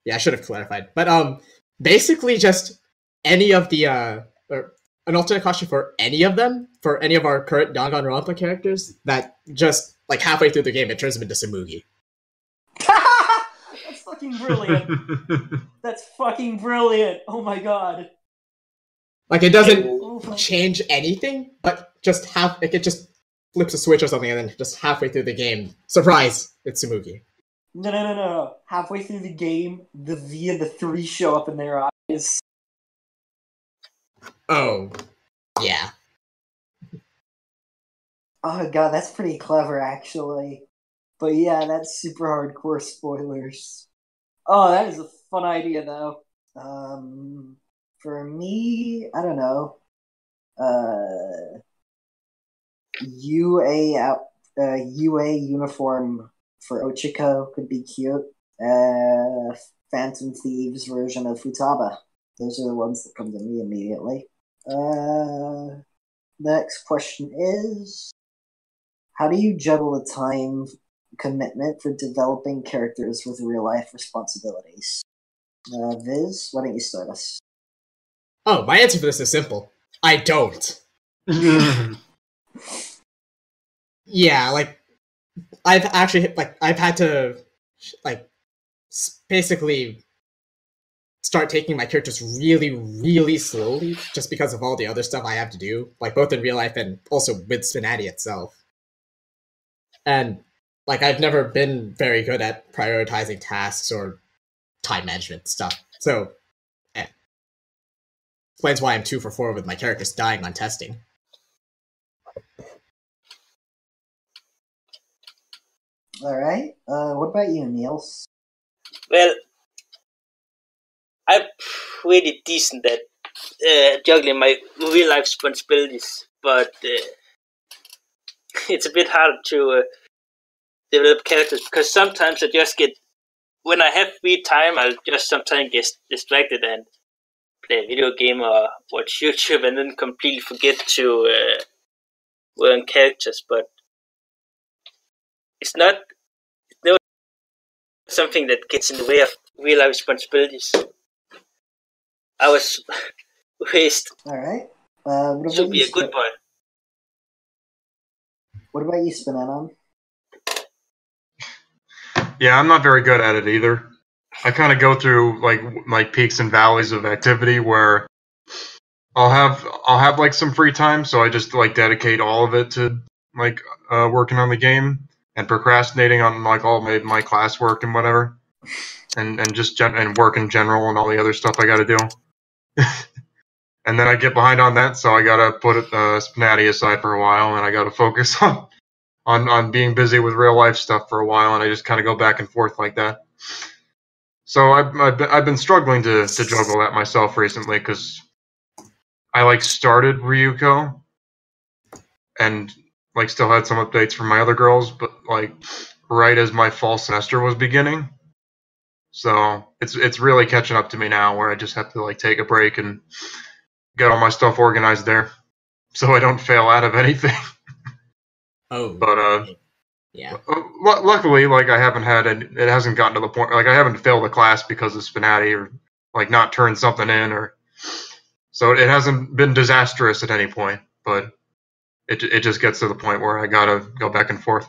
Yeah, I should have clarified. But basically just any of the or an alternate costume for any of them, for any of our current Danganronpa characters, that just like halfway through the game it turns them into Samugi. That's fucking brilliant. That's fucking brilliant. Oh my god. Like, it doesn't change anything, but just it just flips a switch or something, and then just halfway through the game, surprise, it's Samugi. No. Halfway through the game, the V and the 3 show up in their eyes. Oh, yeah. Oh god, that's pretty clever, actually. But yeah, that's super hardcore spoilers. Oh, that is a fun idea, though. For me, I don't know. UA UA uniform for Ochiko could be cute. Phantom Thieves version of Futaba. Those are the ones that come to me immediately. Next question is, how do you juggle the time commitment for developing characters with real-life responsibilities? Viz, why don't you start us? Oh, my answer for this is simple. I don't. Yeah, like, I've had to, like, basically start taking my characters really, really slowly just because of all the other stuff I have to do, like, both in real life and also with Spnanon itself. And, like, I've never been very good at prioritizing tasks or time management stuff. So, explains why I'm 2 for 4 with my characters dying on testing. Alright, what about you, Niels? Well, I'm pretty decent at juggling my real life responsibilities, but it's a bit hard to develop characters because sometimes I just get, when I have free time, I'll just sometimes get distracted and play a video game or watch YouTube and then completely forget to learn characters. But it's not something that gets in the way of real life responsibilities. I was raised Alright. to be a good boy. What about you, Spnanon? Yeah, I'm not very good at it either. I kind of go through like peaks and valleys of activity where I'll have like some free time, so I just like dedicate all of it to like working on the game and procrastinating on like all my classwork and whatever, and just and work in general and all the other stuff I got to do. And then I get behind on that, so I gotta put Spnanon aside for a while, and I gotta focus on being busy with real life stuff for a while, and I just kind of go back and forth like that. So I've been struggling to juggle that myself recently because I like started Ryuko and like still had some updates from my other girls, but like right as my fall semester was beginning. So it's really catching up to me now where I just have to like take a break and get all my stuff organized there so I don't fail out of anything. Oh. But yeah. Luckily, like I haven't had it hasn't gotten to the point like I haven't failed a class because of Spnanon or like not turned something in or so it hasn't been disastrous at any point, but it just gets to the point where I gotta go back and forth.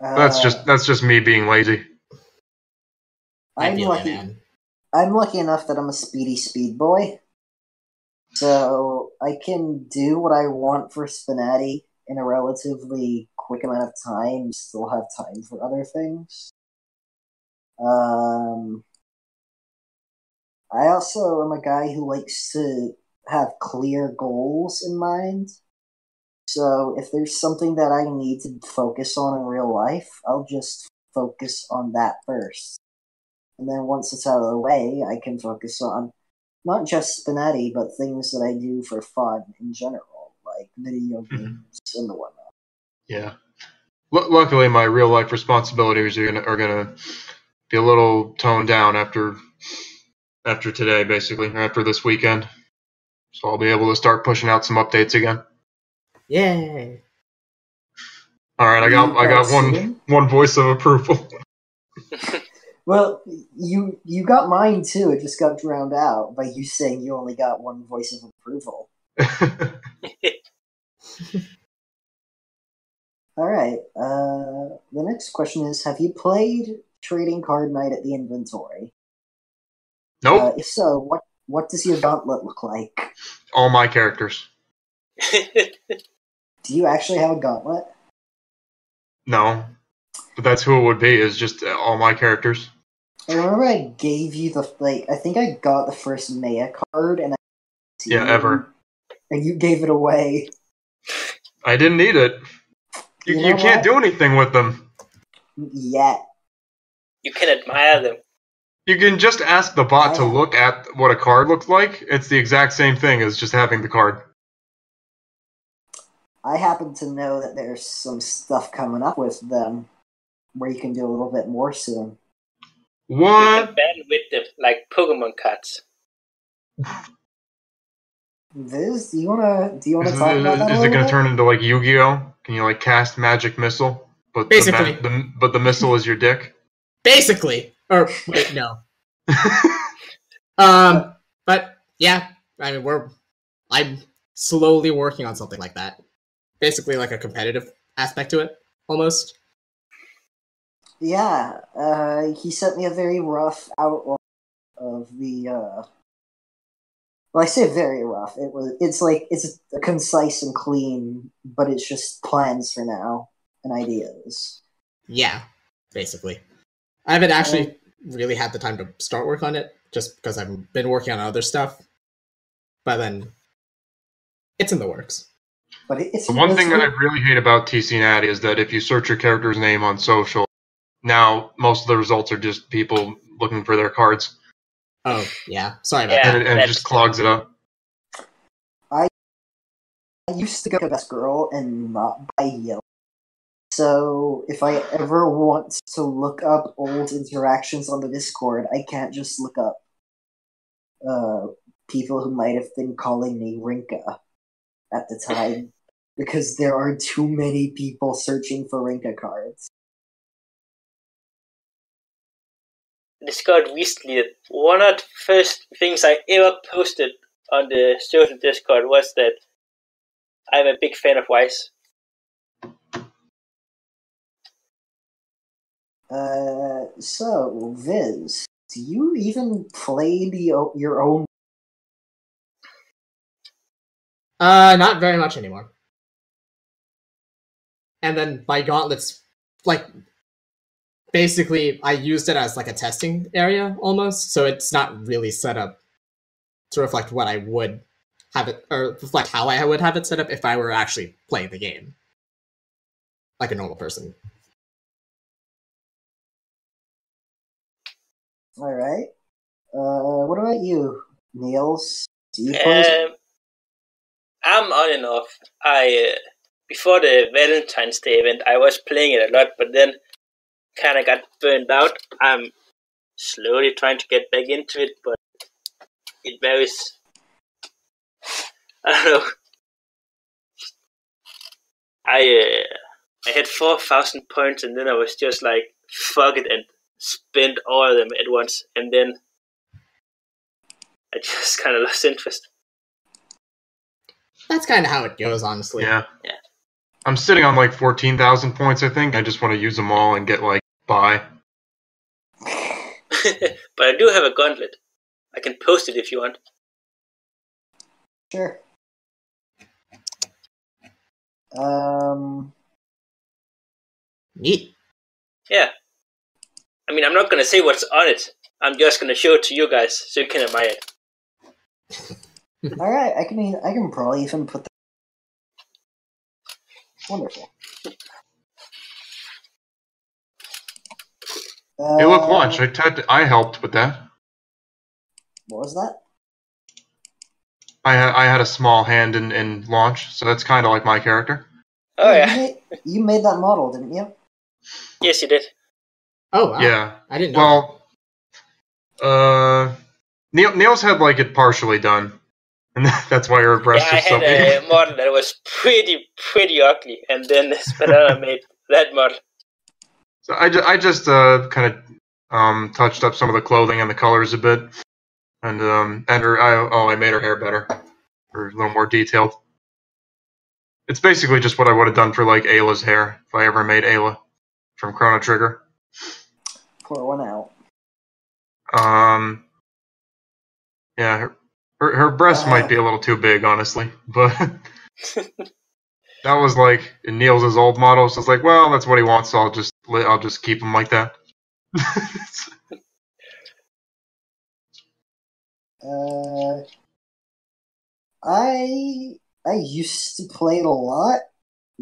That's just me being lazy. I'm lucky enough that I'm a speed boy, so I can do what I want for Spnanon in a relatively quick amount of time. Still have time for other things. I also am a guy who likes to have clear goals in mind. So if there's something that I need to focus on in real life, I'll just focus on that first. And then once it's out of the way, I can focus on not just Spnanon, but things that I do for fun in general, like video games and whatnot. Yeah. Luckily, my real life responsibilities are gonna be a little toned down after today, basically, or after this weekend. So I'll be able to start pushing out some updates again. Yay! All right, I got one voice of approval. Well, you got mine too. It just got drowned out by you saying you only got one voice of approval. All right. The next question is: have you played Trading Card Night at the Inventory? Nope. If so, what does your gauntlet look like? All my characters. Do you actually have a gauntlet? No, but that's who it would be. Is just all my characters. I remember I gave you I think I got the first Maya card, and ever. And you gave it away. I didn't need it. You can't do anything with them. Yet. You can admire them. You can just ask the bot to look at what a card looks like. It's the exact same thing as just having the card. I happen to know that there's some stuff coming up with them where you can do a little bit more soon. What? You can ban with them, like Pokemon cards. Viz, do you wanna talk about that? Is it gonna turn into like Yu-Gi-Oh? Can you like cast magic missile? But Basically. but the missile is your dick? Basically. Or wait, no. But yeah, I mean I'm slowly working on something like that. Basically like a competitive aspect to it, almost. Yeah, he sent me a very rough outline of the well, I say very rough. It's concise and clean, but it's just plans for now and ideas. Yeah, basically. I haven't actually really had the time to start work on it, just because I've been working on other stuff. But then, it's in the works. But it's the one thing that I really hate about SPNati is that if you search your character's name on social, now most of the results are just people looking for their cards. Oh, yeah. Sorry about that. And it just clogs it up. I used to go to Best Girl and not buy Yellow. So if I ever want to look up old interactions on the Discord, I can't just look up people who might have been calling me Rinka at the time, because there are too many people searching for Rinka cards. Discovered recently that one of the first things I ever posted on the social Discord was that I'm a big fan of Wise. So, Viz, do you even play your own? Not very much anymore. And then by Gauntlets, like, basically I used it as like a testing area almost, so it's not really set up to reflect what I would have it, or reflect how I would have it set up if I were actually playing the game like a normal person. All right. What about you, Niels? Do you play? I'm on and off. Before the Valentine's Day event, I was playing it a lot, but then kind of got burned out. I'm slowly trying to get back into it, but it varies. I don't know. I had 4,000 points, and then I was just like, fuck it, and spent all of them at once, and then I just kind of lost interest. That's kind of how it goes, honestly. Yeah. I'm sitting on like 14,000 points, I think. I just want to use them all and get like by. But I do have a gauntlet. I can post it if you want. Sure. Neat. Yeah. I mean, I'm not going to say what's on it. I'm just going to show it to you guys so you can admire it. All right. I can probably even put. Wonderful. Hey, look, launch. I helped with that. What was that? I had a small hand in launch, so that's kind of like my character. Oh, yeah. You made that model, didn't you? Yes, you did. Oh, wow. Yeah. I didn't know. Well, Neil's had like it partially done, and that's why her breast I is so had big. a model that was pretty ugly, and then Spnanon made that model. So I just kind of touched up some of the clothing and the colors a bit, and I made her hair better, or a little more detailed. It's basically just what I would have done for like Ayla's hair if I ever made Ayla from Chrono Trigger. Pour one out. Yeah, her breast might be a little too big, honestly, but that was like in Niels' old model. So it's like, well, that's what he wants, so I'll just keep him like that. I used to play it a lot,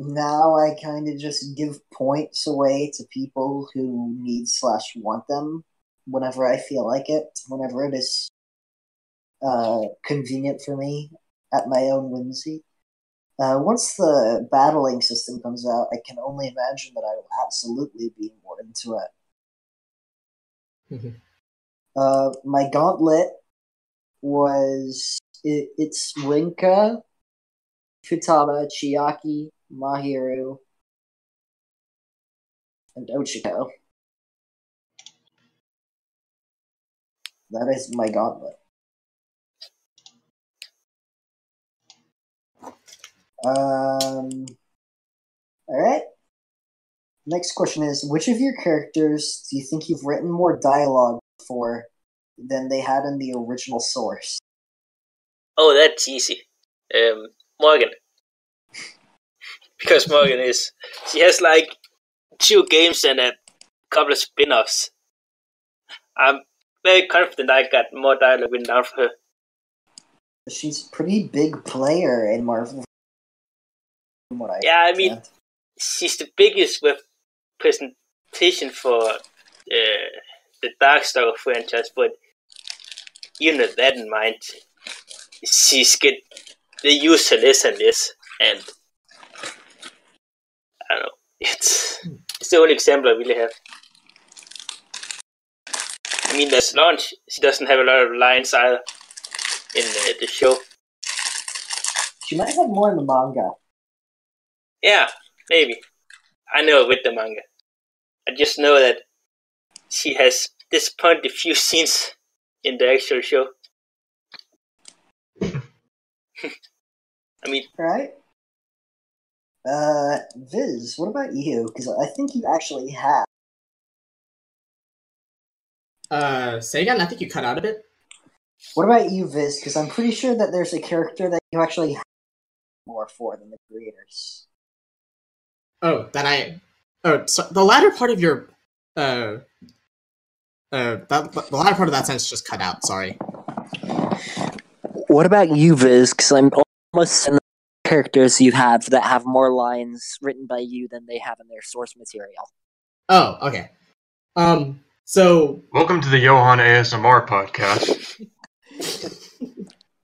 now I kind of just give points away to people who need/want them whenever I feel like it, whenever it is convenient for me at my own whimsy. Once the battling system comes out, I can only imagine that I will absolutely be more into it. My gauntlet was it's Rinka, Futaba, Chiaki, Mahiru, and Ochiko. That is my gauntlet. Alright. Next question is, which of your characters do you think you've written more dialogue for than they had in the original source? Oh, that's easy. Morgan. Because Morgan she has like 2 games and a couple of spin-offs. I'm very confident I got more dialogue written down for her. She's a pretty big player in Marvel. She's the biggest presentation for the Darkstalker franchise, but even with that in mind, they use her less and less, and I don't know. It's the only example I really have. I mean, there's Launch. She doesn't have a lot of lines either in the show. She might have more in the manga. Yeah, maybe. I never read the manga. I just know that she has disappointed a few scenes in the actual show. I mean... Right. Viz, what about you? Because I think you actually have. Say again? I think you cut out a bit. What about you, Viz? Because I'm pretty sure that there's a character that you actually have more for than the creators. So the latter part of your the latter part of that sentence just cut out. Sorry. What about you, Viz? Because I'm almost certain the characters you have that have more lines written by you than they have in their source material. Oh, okay. So welcome to the Johan ASMR podcast.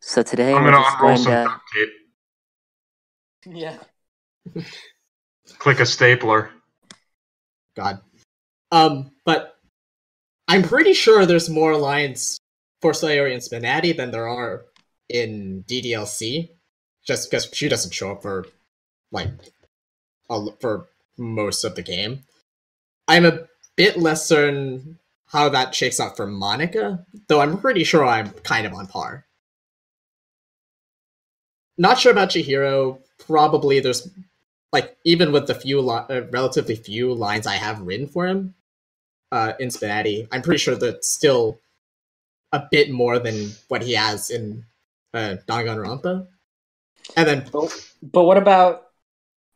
So today I'm gonna unroll some duct tape. Yeah. Click a stapler. God. But I'm pretty sure there's more lines for Sayori and Spinati than there are in DDLC, just because she doesn't show up for for most of the game. I'm a bit less certain how that shakes out for Monica, though I'm pretty sure I'm kind of on par. Not sure about Chihiro. Probably there's, even with the relatively few lines I have written for him in Spinati, I'm pretty sure that's still a bit more than what he has in Danganronpa. And then, but what about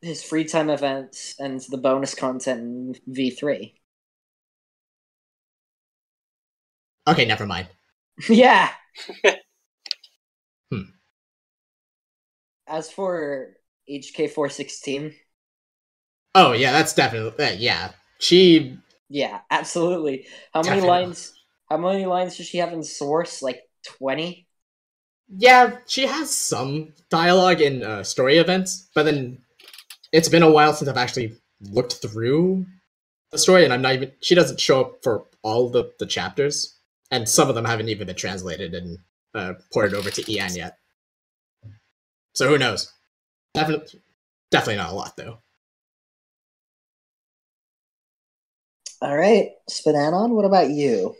his free time events and the bonus content in V3? Okay, never mind. Yeah. As for HK416. Oh yeah, that's definitely yeah. She. Yeah, absolutely. How many lines does she have in Source? 20? Yeah, she has some dialogue in story events, but then it's been a while since I've actually looked through the story, and she doesn't show up for all the chapters, and some of them haven't even been translated and ported over to EN yet. So who knows? Definitely not a lot, though. All right, Spnanon, what about you?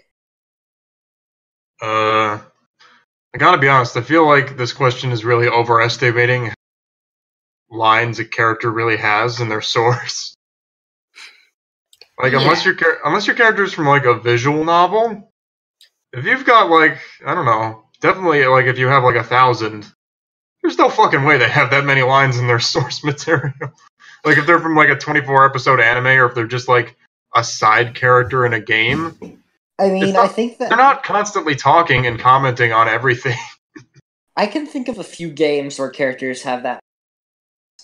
I gotta be honest, I feel like this question is really overestimating lines a character really has in their source. Unless your character's from a visual novel, if you've got I don't know, definitely if you have 1,000, there's no fucking way they have that many lines in their source material. If they're from a 24 episode anime, or if they're just a side character in a game. I mean, I think that they're not constantly talking and commenting on everything. I can think of a few games where characters have that.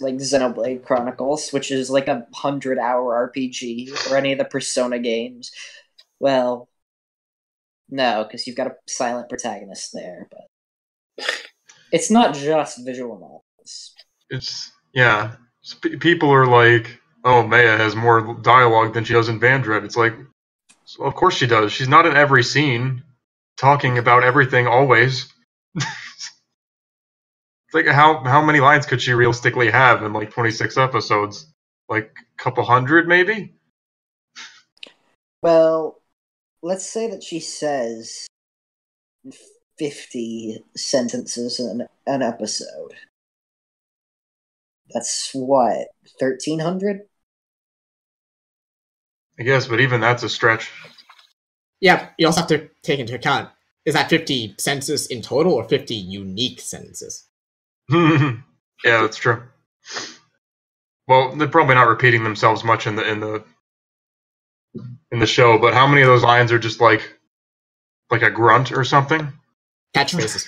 like Xenoblade Chronicles, which is like a 100-hour RPG, or any of the Persona games, well, no, because you've got a silent protagonist there, but it's not just visual novels. It's people are like, oh, Maya has more dialogue than she does in Vandred. It's like, so of course she does. She's not in every scene talking about everything always. It's like, how many lines could she realistically have in like 26 episodes? Like a couple hundred, maybe? Well, let's say that she says 50 sentences in an episode. That's what, 1,300? I guess, but even that's a stretch. Yeah, you also have to take into account, is that 50 sentences in total or 50 unique sentences? Yeah, that's true. Well, they're probably not repeating themselves much in the show, but how many of those lines are just like a grunt or something? Catchphrases. ...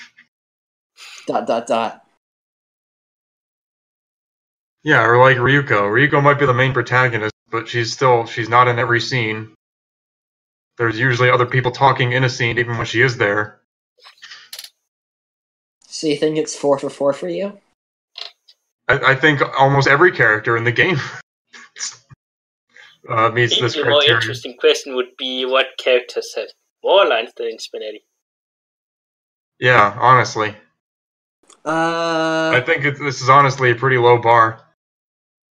Yeah, or like Ryuko. Ryuko might be the main protagonist, but she's not in every scene. There's usually other people talking in a scene, even when she is there. So you think it's 4 for 4 for you? I think almost every character in the game meets this The criteria. more interesting question would be what characters have more lines than in Spnanon. Yeah, honestly. I think this is honestly a pretty low bar.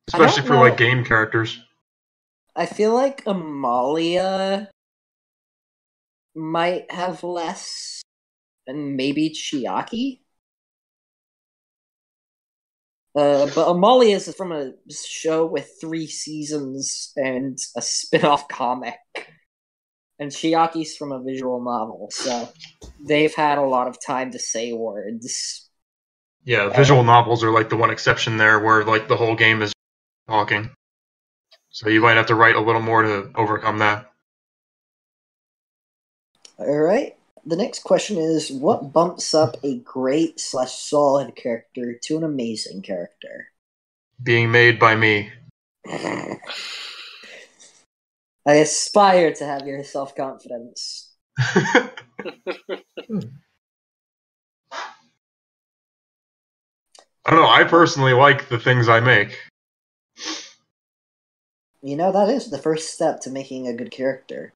Especially for like game characters. I feel like Amalia might have less, and maybe Chiaki. But Amalia is from a show with 3 seasons and a spin-off comic. And Chiaki's from a visual novel, so they've had a lot of time to say words. Yeah, visual novels are like the one exception there where like the whole game is talking. So you might have to write a little more to overcome that. Alright. The next question is, what bumps up a great/solid character to an amazing character? Being made by me. I aspire to have your self-confidence. I don't know, I personally like the things I make. You know, that is the first step to making a good character.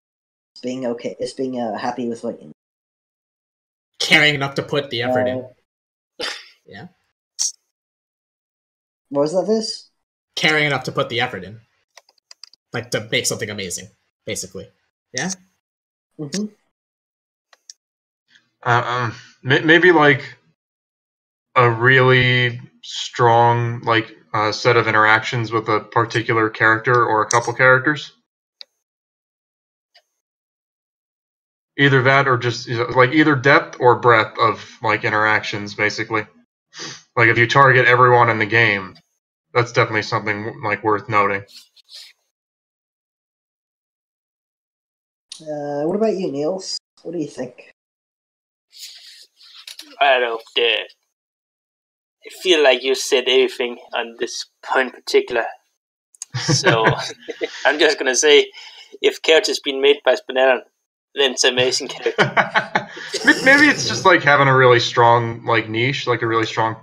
It's being okay. It's being happy with what you know. Caring enough to put the effort in. Yeah. What was that, Viz? Caring enough to put the effort in. Like, to make something amazing, basically. Yeah? Mm-hmm. Maybe like a really strong like set of interactions with a particular character or a couple characters. Either that or just like either depth or breadth of like interactions, basically. Like if you target everyone in the game, that's definitely something like worth noting. What about you, Niels? What do you think? I don't know. I feel like you said everything on this point in particular. So I'm just gonna say, if character's been made by Spnanon, then it's an amazing character. Maybe it's just like having a really strong like niche, like a really strong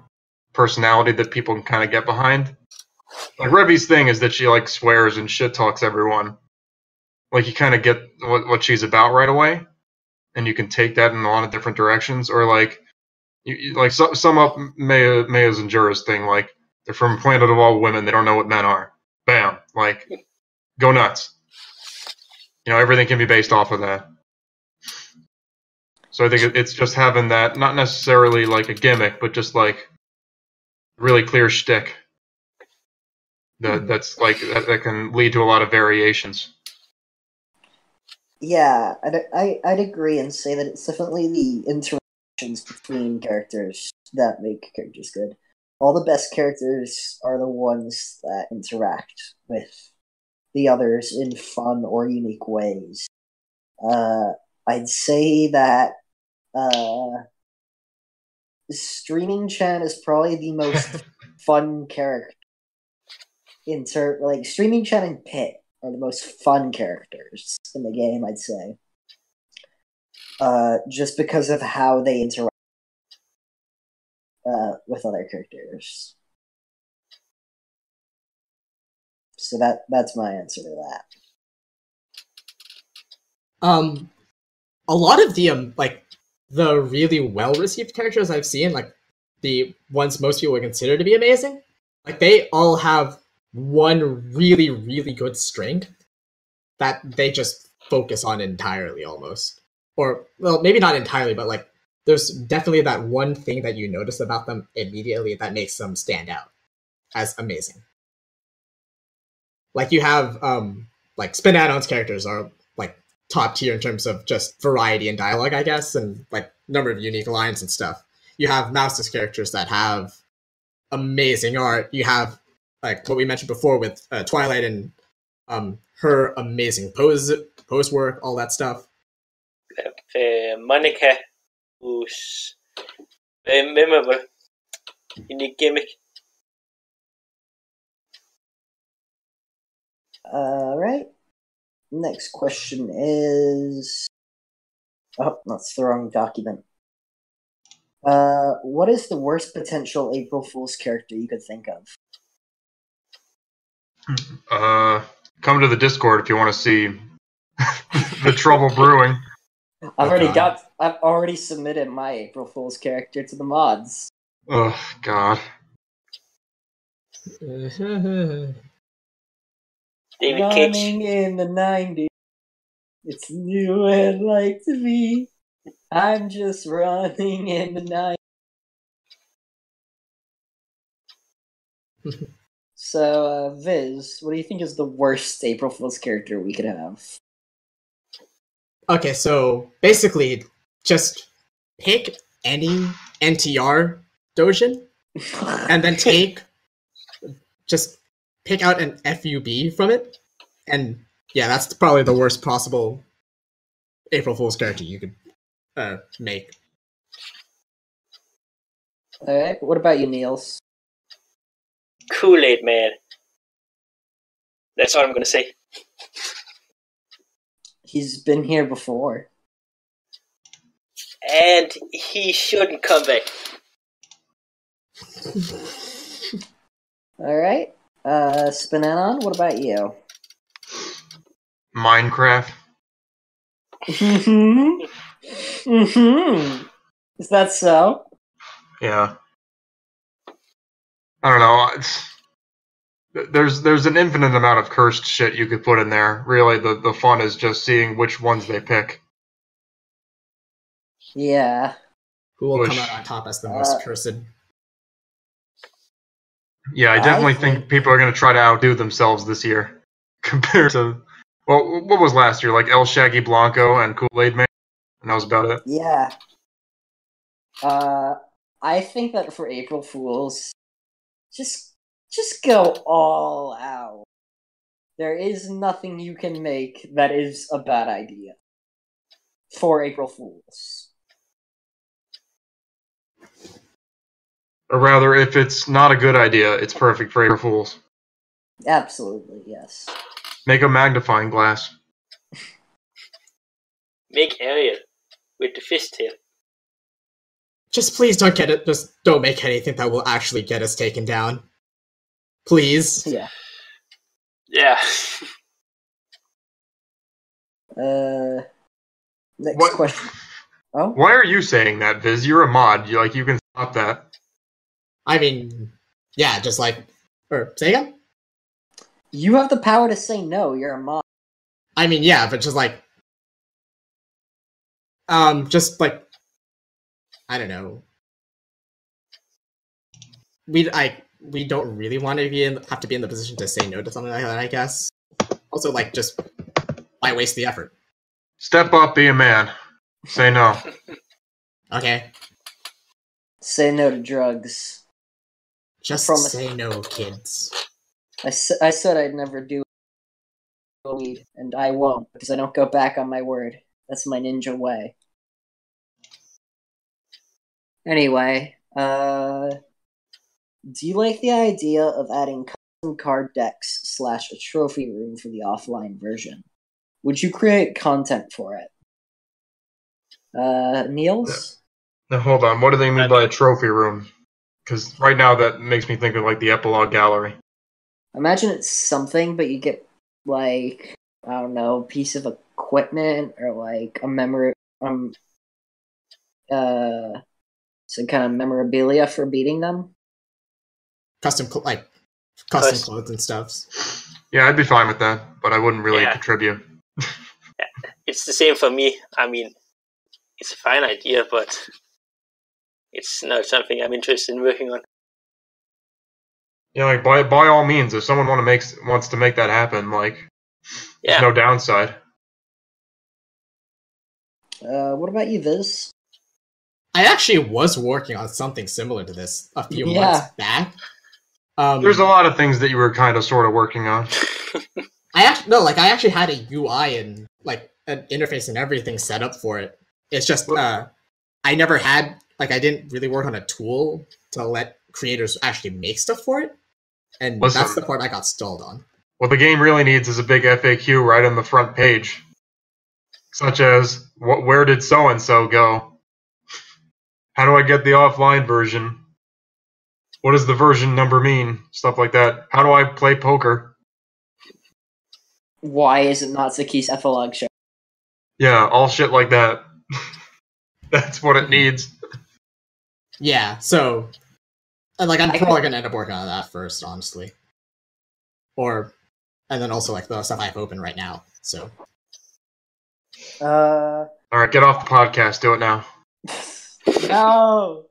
personality that people can kind of get behind. Like Revi's thing is that she like swears and shit talks everyone. Like you kind of get what she's about right away, and you can take that in a lot of different directions. Or like, you like sum up Maya's and Jura's thing. Like they're from a planet of all women. They don't know what men are. Bam! Like go nuts. You know, everything can be based off of that. So I think it's just having that, not necessarily like a gimmick, but just like really clear shtick. That's like that can lead to a lot of variations. Yeah, I'd agree and say that it's definitely the interactions between characters that make characters good. All the best characters are the ones that interact with the others in fun or unique ways. I'd say that Streaming Chan is probably the most fun character like Streaming Chen and Pit are the most fun characters in the game, I'd say. Just because of how they interact with other characters. So that's my answer to that. A lot of the like the really well received characters I've seen, like the ones most people would consider to be amazing, like they all have one really, really good strength that they just focus on entirely almost. Or, well, maybe not entirely, but like there's definitely that one thing that you notice about them immediately that makes them stand out as amazing. Like you have like Spnanon's characters are like top tier in terms of just variety and dialogue, I guess, and like number of unique lines and stuff. You have Mouse's characters that have amazing art. You have like what we mentioned before with Twilight and her amazing pose work, all that stuff. Monica, who's very memorable, unique gimmick. Alright. Next question is... Oh, that's the wrong document. What is the worst potential April Fool's character you could think of? Come to the Discord if you want to see the trouble brewing. I've already submitted my April Fool's character to the mods. Oh, God. David Running Cage. in the 90s. It's new and like to be. I'm just running in the 90s. So, Viz, what do you think is the worst April Fool's character we could have? Okay, so basically, just pick any NTR Dojin, and then just pick out an FUB from it, and yeah, that's probably the worst possible April Fool's character you could make. Alright, what about you, Niels? Kool-Aid Man. That's all I'm going to say. He's been here before. And he shouldn't come back. Alright. Spnanon, what about you? Minecraft. Is that so? Yeah. I don't know. There's an infinite amount of cursed shit you could put in there. Really, the fun is just seeing which ones they pick. Yeah. Who will come out on top as the most cursed? Yeah, I definitely think people are going to try to outdo themselves this year. Compared to, well, what was last year? Like El Shaggy Blanco and Kool-Aid Man? And that was about it. Yeah. I think that for April Fools, just go all out. There is nothing you can make that is a bad idea for April Fools. Or rather, if it's not a good idea, it's perfect for April Fools. Absolutely, yes. Make a magnifying glass. Make Ariel with the fishtail. Just please don't get it. Just don't make anything that will actually get us taken down. Please. Yeah. Yeah. Next question. Oh? Why are you saying that, Viz? You're a mod. You can stop that. I mean, yeah, just like... Or, say again? You have the power to say no, you're a mod. I mean, yeah, but just like... I don't know. We don't really want to have to be in the position to say no to something like that, I guess. Also, like, just why waste the effort? Step up, be a man. Say no. Okay. Say no to drugs. Just say no, kids. I said I'd never do weed, and I won't, because I don't go back on my word. That's my ninja way. Anyway, do you like the idea of adding card decks / a trophy room for the offline version. Would you create content for it? Niels? Now hold on, what do they mean by a trophy room? Because right now that makes me think of like the epilogue gallery. Imagine it's something, but you get like, I don't know, a piece of equipment or like a some kind of memorabilia for beating them. Custom clothes and stuff. Yeah, I'd be fine with that, but I wouldn't really contribute. It's the same for me. I mean, it's a fine idea, but it's not something I'm interested in working on. Yeah, like by all means, if someone wants to make that happen, like there's no downside. What about you, Viz? I actually was working on something similar to this a few months back. There's a lot of things that you were kind of sort of working on. I actually had a UI and like an interface and everything set up for it. It's just I never had I didn't really work on a tool to let creators actually make stuff for it, and that's the part I got stalled on. What the game really needs is a big FAQ right on the front page, such as where did so and so go? How do I get the offline version? What does the version number mean? Stuff like that. How do I play poker? Why is it Natsuki's epilogue show? Yeah, all shit like that. That's what it needs. Yeah, so I'm probably gonna end up working on that first, honestly. And then also like the stuff I have open right now. So Alright, get off the podcast, do it now. No!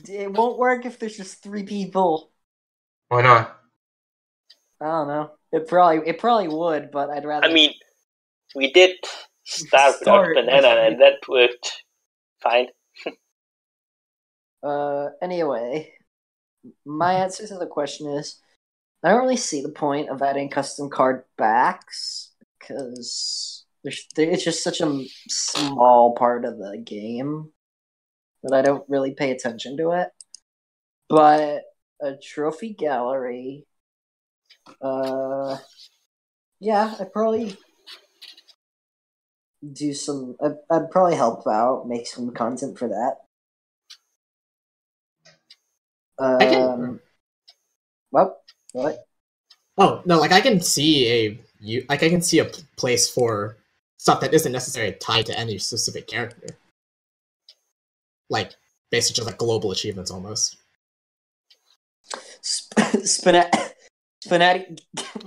It won't work if there's just 3 people. Why not? I don't know. It probably would, but I'd rather... I mean, we did start with Spnanon, and that worked fine. Anyway, my answer to the question is, I don't really see the point of adding custom card backs, because it's just such a small part of the game that I don't really pay attention to it. But a trophy gallery, yeah, I'd probably do some. I'd probably help out, make some content for that. What? Oh no! I can see a place for stuff that isn't necessarily tied to any specific character. Like basically just like global achievements almost. Spnaati.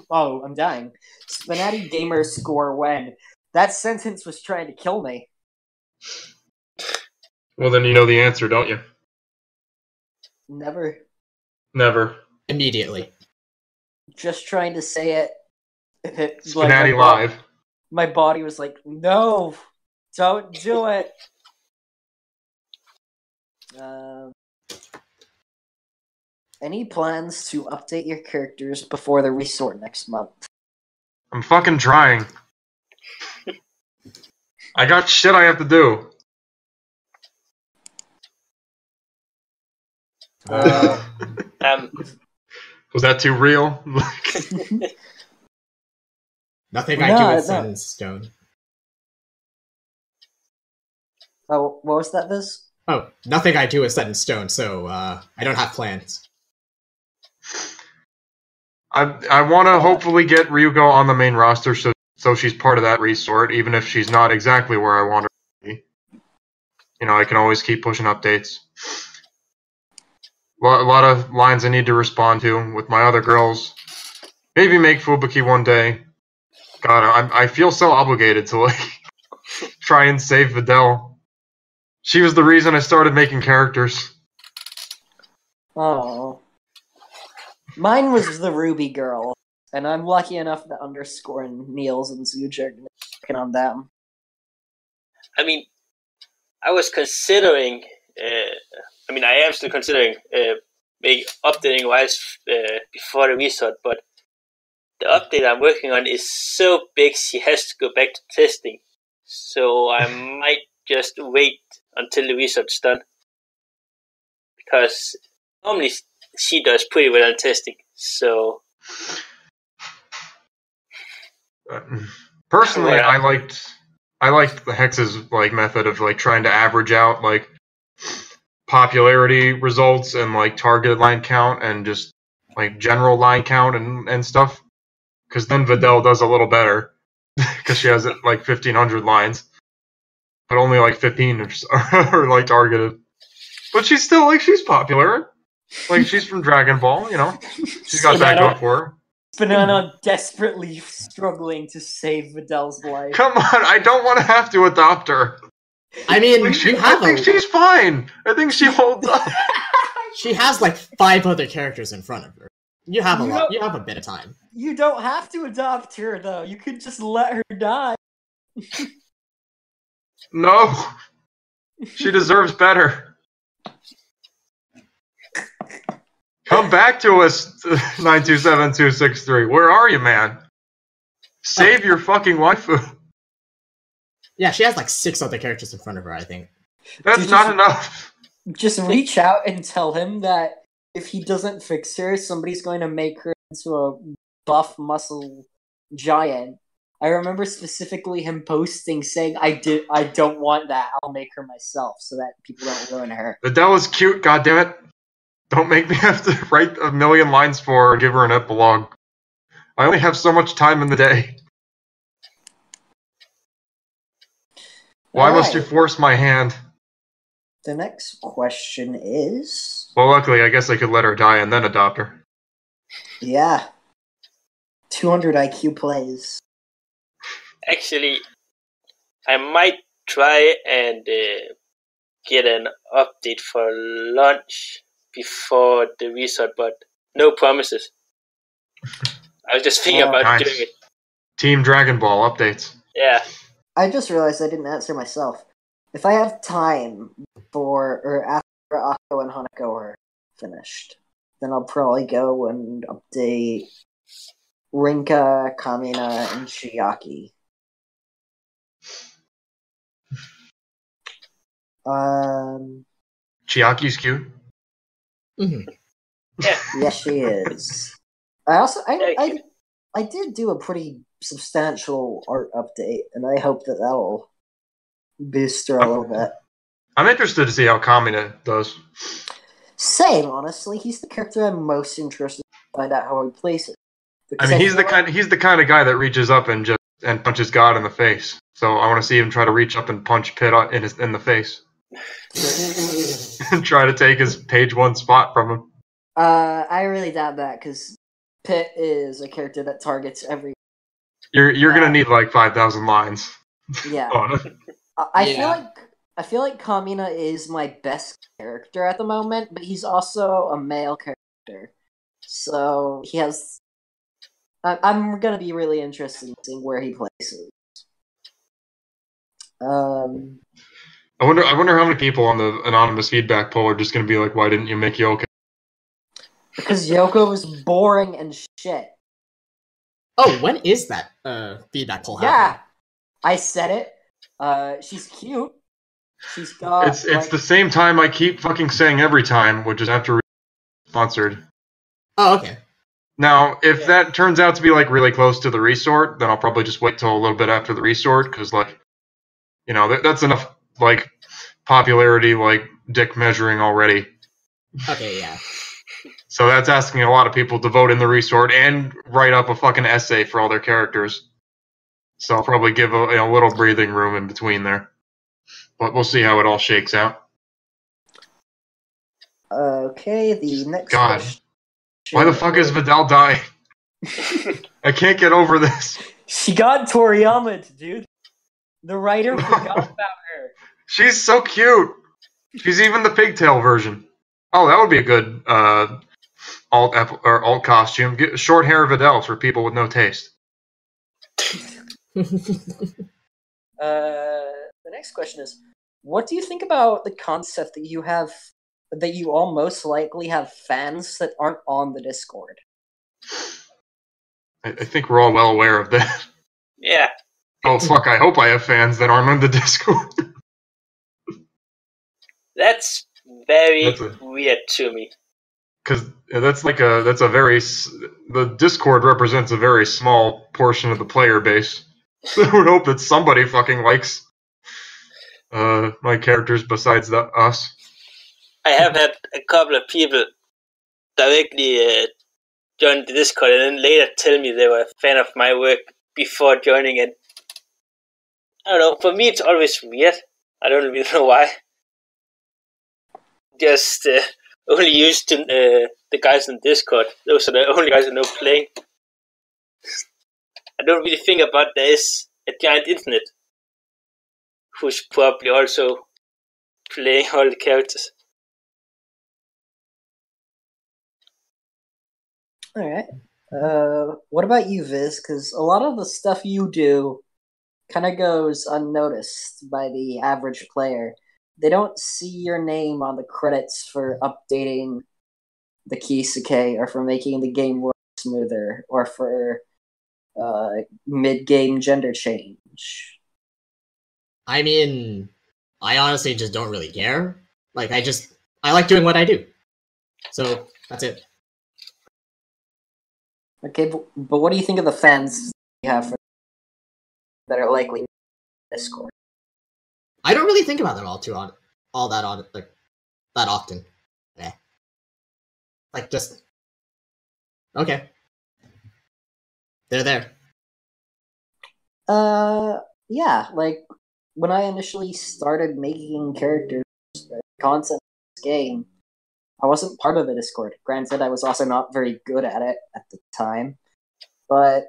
Oh, I'm dying. Spnaati gamer score when. That sentence was trying to kill me. Well, then you know the answer, don't you? Never. Immediately. Just trying to say it. Spnaati live. My body was like, no, don't do it. Any plans to update your characters before the resort next month? I'm fucking trying. I got shit I have to do. Was that too real? Nothing I do is set in stone. Oh, what was that, Viz? Oh, nothing I do is set in stone, so I don't have plans. I want to hopefully get Ryuko on the main roster so she's part of that resort, even if she's not exactly where I want her to be. You know, I can always keep pushing updates. A lot of lines I need to respond to with my other girls. Maybe make Fubuki one day. God, I feel so obligated to like try and save Videl. She was the reason I started making characters. Oh. Mine was the Ruby girl, and I'm lucky enough to underscore Niels and Zuja working on them. I mean, I was considering. I am still considering updating Wise before the resort, but the update I'm working on is so big she has to go back to testing. So I might just wait until the resort's done, because normally she does pretty well on testing. So Personally, Yeah. I liked the Hex's like method of like trying to average out like popularity results and like targeted line count and just like general line count and stuff. Because then Videl does a little better because she has like 1,500 lines, but only like 15 are like targeted. But she's still like she's popular. Like she's from Dragon Ball, you know. She's got that going for her. Spnanon desperately struggling to save Videl's life. Come on, I don't want to have to adopt her. I mean, Like, I think she's fine. I think she holds up. She has like 5 other characters in front of her. You have You have a bit of time. You don't have to adopt her, though. You could just let her die. No, she deserves better. Come back to us, 927-263. Where are you, man? Save your fucking waifu. Yeah, she has like 6 other characters in front of her, I think. That's not enough. Just reach out and tell him that if he doesn't fix her, somebody's going to make her into a buff muscle giant. I remember specifically him posting saying, I don't want that, I'll make her myself so that people don't ruin her. Videl is cute, goddammit. Don't make me have to write a million lines for her and give her an epilogue. I only have so much time in the day. Why must you force my hand? The next question is... Well, luckily, I guess I could let her die and then adopt her. Yeah. 200 IQ plays. Actually, I might try and get an update for launch before the resort, but no promises. I was just thinking about doing it. Team Dragon Ball updates. Yeah. I just realized I didn't answer myself. If I have time before or after Akko and Hanako are finished, then I'll probably go and update Rinka, Kamina, and Chiaki. Chiaki's cute. Mm-hmm. Yeah. Yes, she is. I did do a pretty substantial art update, and I hope that that'll boost her a little bit. I'm interested to see how Kamina does. Same, honestly. He's the character I'm most interested to find out how he plays it. I mean, he's the kind of guy that reaches up and punches God in the face. So I want to see him try to reach up and punch Pit in the face, and try to take his page 1 spot from him. I really doubt that because Pit is a character that targets every. You're gonna need like 5,000 lines. Yeah. I feel like Kamina is my best character at the moment, but he's also a male character, so he has. I'm gonna be really interested in seeing where he places. I wonder how many people on the anonymous feedback poll are just gonna be like, "Why didn't you make Yoko?" Because Yoko was boring and shit. Oh, when is that feedback poll happening? Yeah, I said it. She's cute. She's got. It's the same time I keep fucking saying every time, which is after sponsored. Oh, okay. Now, if that turns out to be like really close to the resort, then I'll probably just wait till a little bit after the resort because, like, you know, that's enough like popularity, like dick measuring already. Okay, yeah. So that's asking a lot of people to vote in the resort and write up a fucking essay for all their characters. So I'll probably give a little breathing room in between there. But we'll see how it all shakes out. Okay, the next God. question. Why the fuck is Videl dying? I can't get over this. She got Toriyama, dude. The writer forgot about her. She's so cute. She's even the pigtail version. Oh, that would be a good alt costume. Get short hair Videl for people with no taste. The next question is, what do you think about the concept that you all most likely have fans that aren't on the Discord? I think we're all well aware of that. Yeah. Oh, fuck, I hope I have fans that aren't on the Discord. That's very weird to me. Because that's a very the Discord represents a very small portion of the player base. So I would hope that somebody fucking likes my characters besides us. I have had a couple of people directly join the Discord and then later tell me they were a fan of my work before joining it. I don't know, for me it's always weird. I don't really know why. Just only used to the guys in Discord. Those are the only guys who know playing. I don't really think about there is a giant internet who's probably also playing all the characters. All right. What about you, Viz? Because a lot of the stuff you do kind of goes unnoticed by the average player. They don't see your name on the credits for updating the Kisake, or for making the game work smoother, or for mid-game gender change. I mean, I honestly just don't really care. Like, I like doing what I do. So, that's it. Okay, but what do you think of the fans you have that are likely in Discord? I don't really think about them that often. Yeah. Like, just okay. They're there. Yeah, like when I initially started making characters content in this game, I wasn't part of the Discord. Granted, I was also not very good at it at the time, but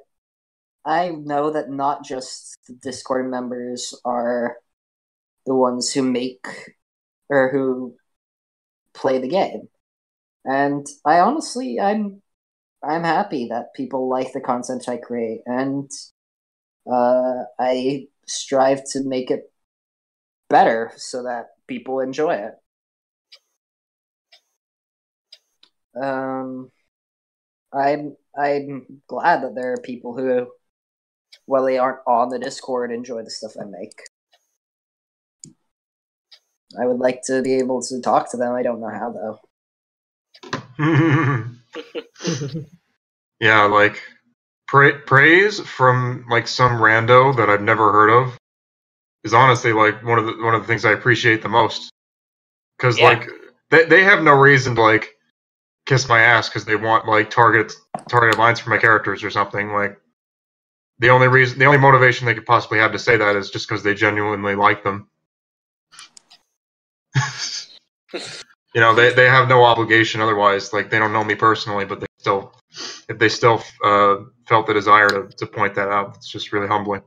I know that not just the Discord members are the ones who make or who play the game. And I'm happy that people like the content I create, and I strive to make it better so that people enjoy it. I'm glad that there are people who, while they aren't on the Discord, enjoy the stuff I make. I would like to be able to talk to them. I don't know how, though. Yeah, like praise from like some rando that I've never heard of is honestly like one of the things I appreciate the most. Because like they have no reason to like kiss my ass because they want like targeted lines for my characters or something. Like the only motivation they could possibly have to say that is just because they genuinely like them. You know, they have no obligation otherwise. Like, they don't know me personally, but if they still felt the desire to point that out, it's just really humbling.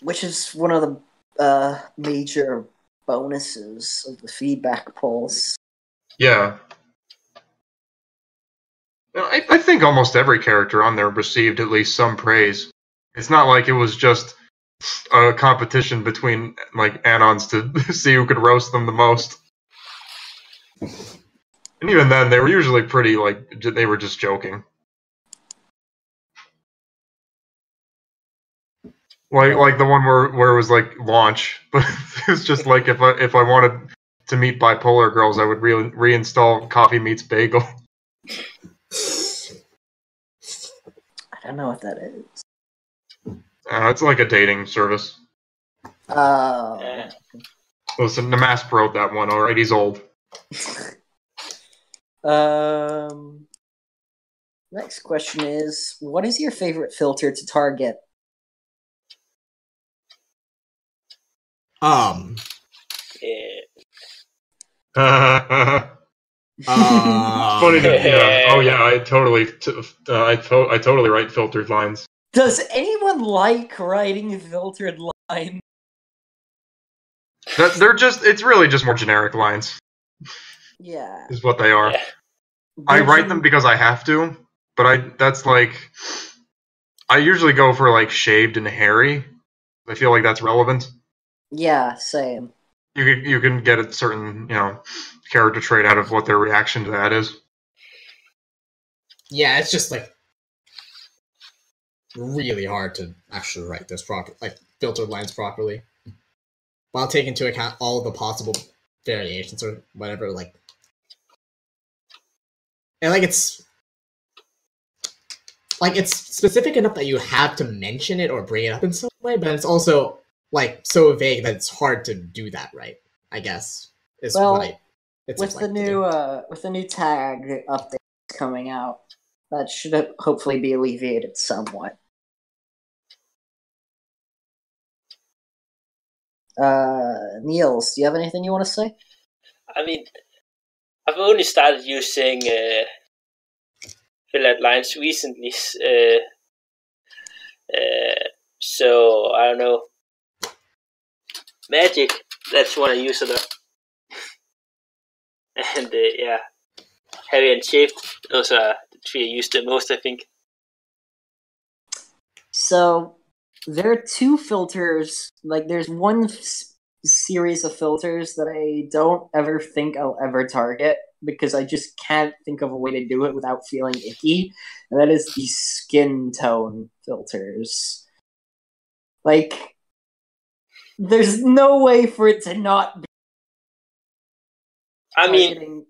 Which is one of the major bonuses of the feedback polls. Yeah. I think almost every character on there received at least some praise. It's not like it was just a competition between like Anons to see who could roast them the most. And even then, they were usually pretty, like, they were just joking. Like the one where it was, like, launch. But it was just like, if I wanted to meet bipolar girls, I would reinstall Coffee Meets Bagel. I don't know what that is. It's like a dating service. Listen, Namask wrote that one, alright? He's old. Next question is, what is your favorite filter to target? Funny, yeah. Oh yeah, I totally write filtered lines. Does anyone like writing filtered lines? It's really just more generic lines. Yeah. Is what they are. Yeah. I write them because I have to, but I usually go for like shaved and hairy. I feel like that's relevant. Yeah, same. You can get a certain, character trait out of what their reaction to that is. Yeah, it's just like really hard to actually write this filtered lines properly, while taking into account all the possible variations or whatever. Like, and like it's like it's specific enough that you have to mention it or bring it up in some way, but it's also like so vague that it's hard to do that right. I guess is Well, what it with seems the like new with the new tag updates coming out, that should hopefully be alleviated somewhat. Niels, do you have anything you want to say? I mean, I've only started using fill-out lines recently, so I don't know. Magic, that's one I use a lot. And yeah, Harry and Shape, those are the three I use the most, I think. So there are two filters. Like, there's one series of filters that I don't ever think I'll ever target because I just can't think of a way to do it without feeling icky, and that is the skin tone filters. Like, there's no way for it to not be I mean,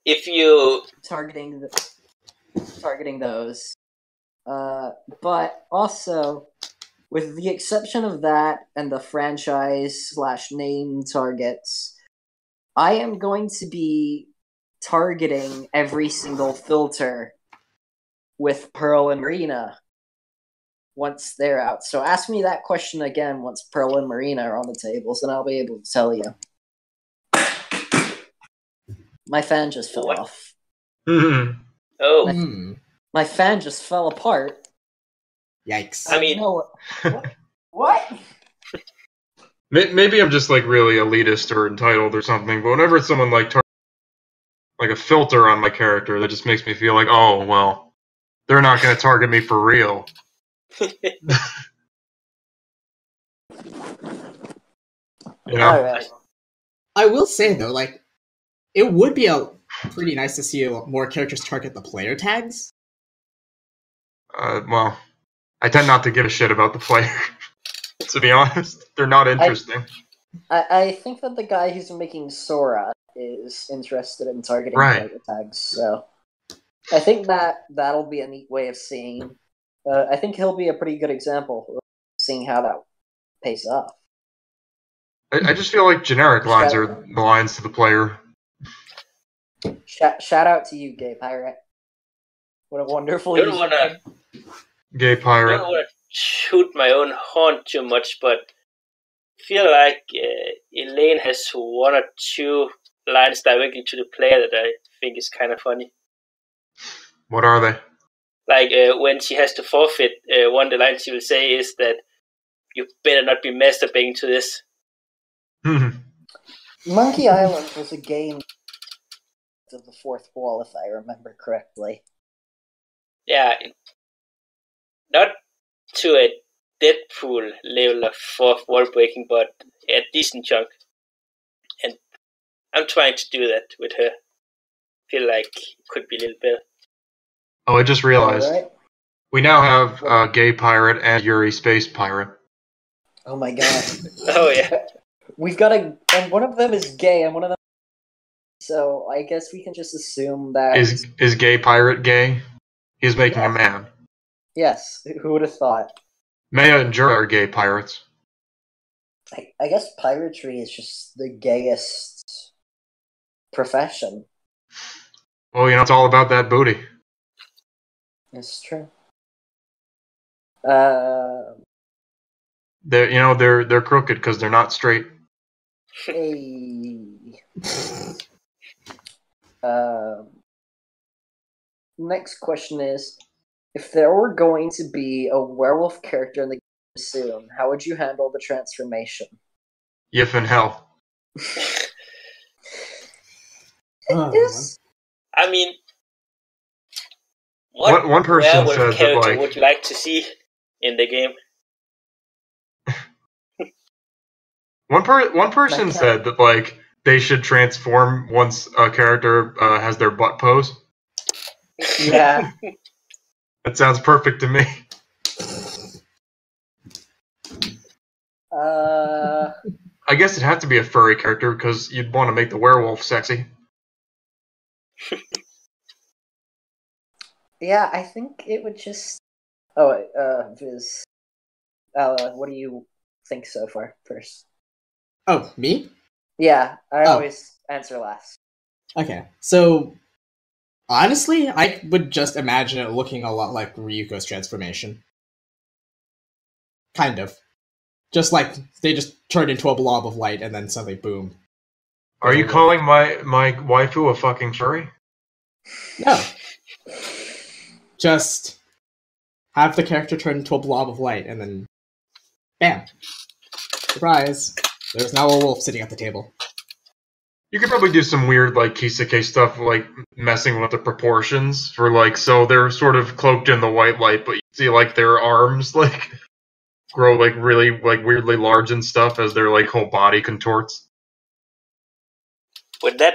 if you targeting those, but also with the exception of that and the franchise/name targets, I am going to be targeting every single filter with Pearl and Marina once they're out. So ask me that question again once Pearl and Marina are on the tables, and I'll be able to tell you. My fan just fell off. oh, My fan just fell apart. Yikes. I mean, No, what? Maybe I'm just like really elitist or entitled or something, but whenever someone like a filter on my character, that just makes me feel like, oh well, they're not going to target me for real. You know? Alright. I will say though, like it would be pretty nice to see more characters target the player tags. Well, I tend not to give a shit about the player. To be honest, they're not interesting. I think that the guy who's making Sora is interested in targeting player tags, so I think that'll be a neat way of seeing. I think he'll be a pretty good example of seeing how that pays off. I just feel like generic lines are the lines to the player. Shout out to you, Gay Pirate. What a wonderful I don't want to Gay Pirate. I don't want to shoot my own horn too much, but I feel like Elaine has one or two lines directly to the player that I think is kind of funny. What are they? Like when she has to forfeit, one of the lines she will say is that you better not be masturbating to this. Monkey Island was a game of the fourth wall, if I remember correctly. Yeah, not to a Deadpool level of fourth wall breaking, but a decent chunk. And I'm trying to do that with her. Feel like it could be a little better. Oh, I just realized. Right. We now have Gay Pirate and Yuri Space Pirate. Oh my god. Oh yeah. We've got and one of them is gay, and one of them. So I guess we can just assume that is Gay Pirate gay? He's making a man. Yes. Who would have thought? Maya and Jura are gay pirates. I guess piratry is just the gayest profession. Well, it's all about that booty. It's true. They're crooked because they're not straight. Hey. Next question is, if there were going to be a werewolf character in the game soon, how would you handle the transformation? Yif in hell. I mean, what one person werewolf said character that, would you like to see in the game? One person said that they should transform once a character has their butt pose. Yeah. That sounds perfect to me. I guess it'd have to be a furry character because you'd want to make the werewolf sexy. Yeah, I think it would just. Oh, Viz. What do you think so far? First. Oh, me? Yeah, I Oh. always answer last. Okay, so honestly, I would just imagine it looking a lot like Ryuko's transformation. Kind of. Just like they just turned into a blob of light and then suddenly boom. Are you calling my waifu a fucking furry? No. Just have the character turn into a blob of light and then bam. Surprise. There's now a wolf sitting at the table. You could probably do some weird, like, Kisake stuff, like, messing with the proportions for, like, so they're sort of cloaked in the white light, but you see, like, their arms, like, grow, like, really, like, weirdly large and stuff as their, like, whole body contorts. Would that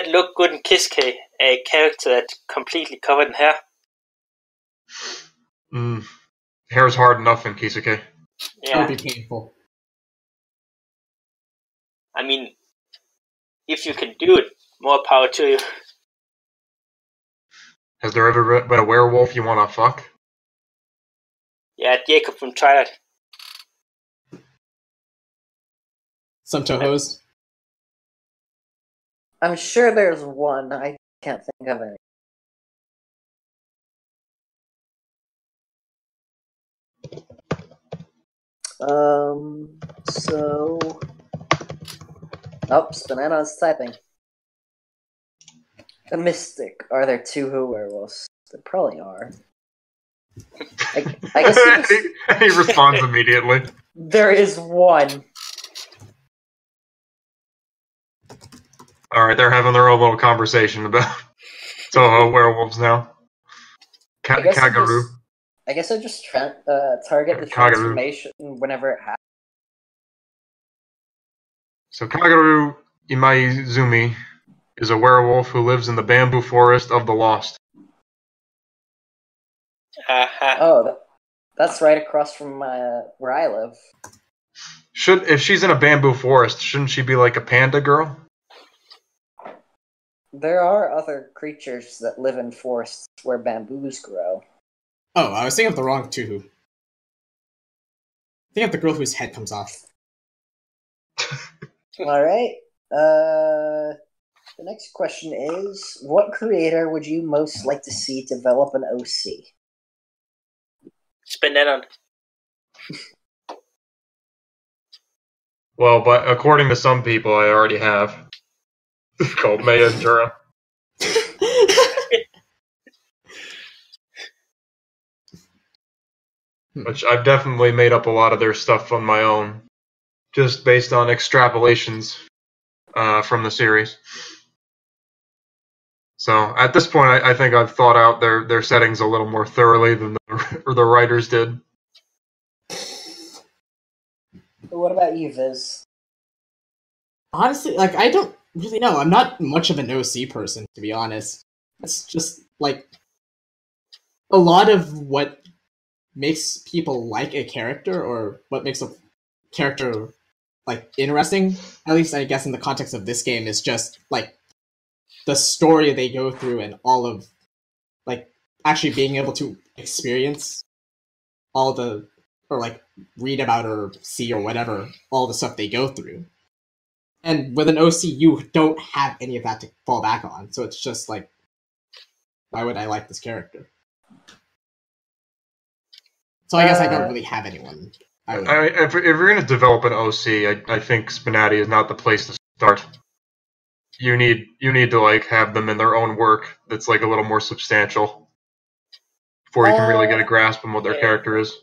look good in Kisuke, a character that's completely covered in hair? Hair's hard enough in Kisuke. Yeah. It would be painful. I mean, if you can do it, more power to you. Has there ever been a werewolf you want to fuck? Yeah, Jacob from Twilight. Some Tohos. I'm sure there's one. I can't think of any. So. Oh, Spnanon's typing. A mystic. Are there two werewolves? There probably are. I guess he responds immediately. There is one. Alright, they're having their own little conversation about Toho werewolves now. Kagaru. I guess I just target the Kagaru. transformation whenever it happens. So Kagaru Imaizumi is a werewolf who lives in the bamboo forest of the Lost. Oh, that's right across from where I live. If she's in a bamboo forest, shouldn't she be like a panda girl? There are other creatures that live in forests where bamboos grow. Oh, I was thinking of the wrong Tuhu. I think of the girl whose head comes off. Alright. The next question is, what creator would you most like to see develop an OC? Spnanon. Well, but according to some people, I already have. It's called Maya Jura. Which I've definitely made up a lot of their stuff on my own, just based on extrapolations from the series. So at this point, I think I've thought out their settings a little more thoroughly than the writers did. What about you, Viz? Honestly, like, I don't really know. I'm not much of an OC person, to be honest. It's just, like, a lot of what makes people like a character, or what makes a character, like, interesting, at least I guess in the context of this game, is just, like, the story they go through and all of, like, actually being able to experience all the, or, like, read about or see or whatever, all the stuff they go through. And with an OC, you don't have any of that to fall back on, so it's just like, why would I like this character? So I guess I don't really have anyone. If you're going to develop an OC, I think Spnati is not the place to start. You need to like have them in their own work that's like a little more substantial before you can really get a grasp on what their character is.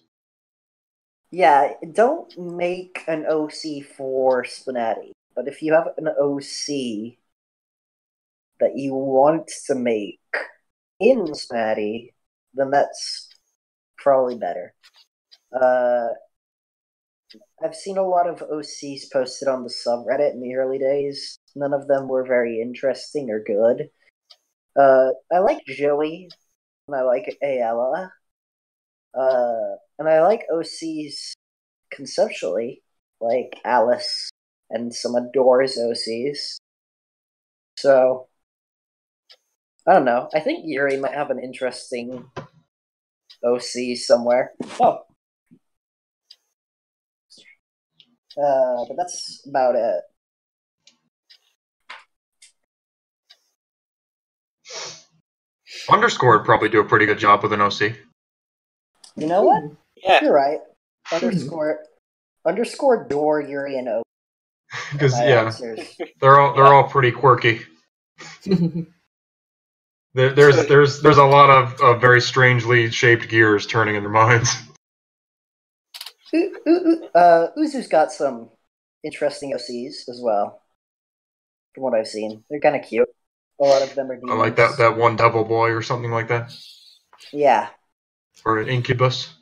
Yeah, don't make an OC for Spnati, but if you have an OC that you want to make in Spnati, then that's probably better. I've seen a lot of OCs posted on the subreddit in the early days. None of them were very interesting or good. I like Joey, and I like Ayala. And I like OCs conceptually, like Alice and some Adore's OCs. So, I don't know. I think Yuri might have an interesting OC somewhere. Oh. But that's about it. Underscore would probably do a pretty good job with an OC. You know what? Yeah. You're right. Underscore door Yuri and O. Because My answers. they're all pretty quirky. There's a lot of very strangely shaped gears turning in their minds. Uzu's got some interesting OCs as well. From what I've seen, they're kind of cute. A lot of them are demons. I like that one devil boy or something like that. Yeah. Or an incubus.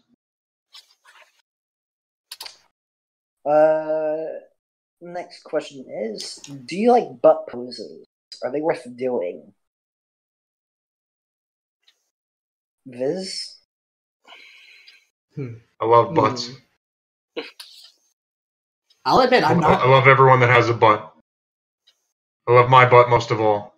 Next question is: do you like butt poses? Are they worth doing? Viz? I love butts. I'll admit, I'm not. I love everyone that has a butt. I love my butt most of all.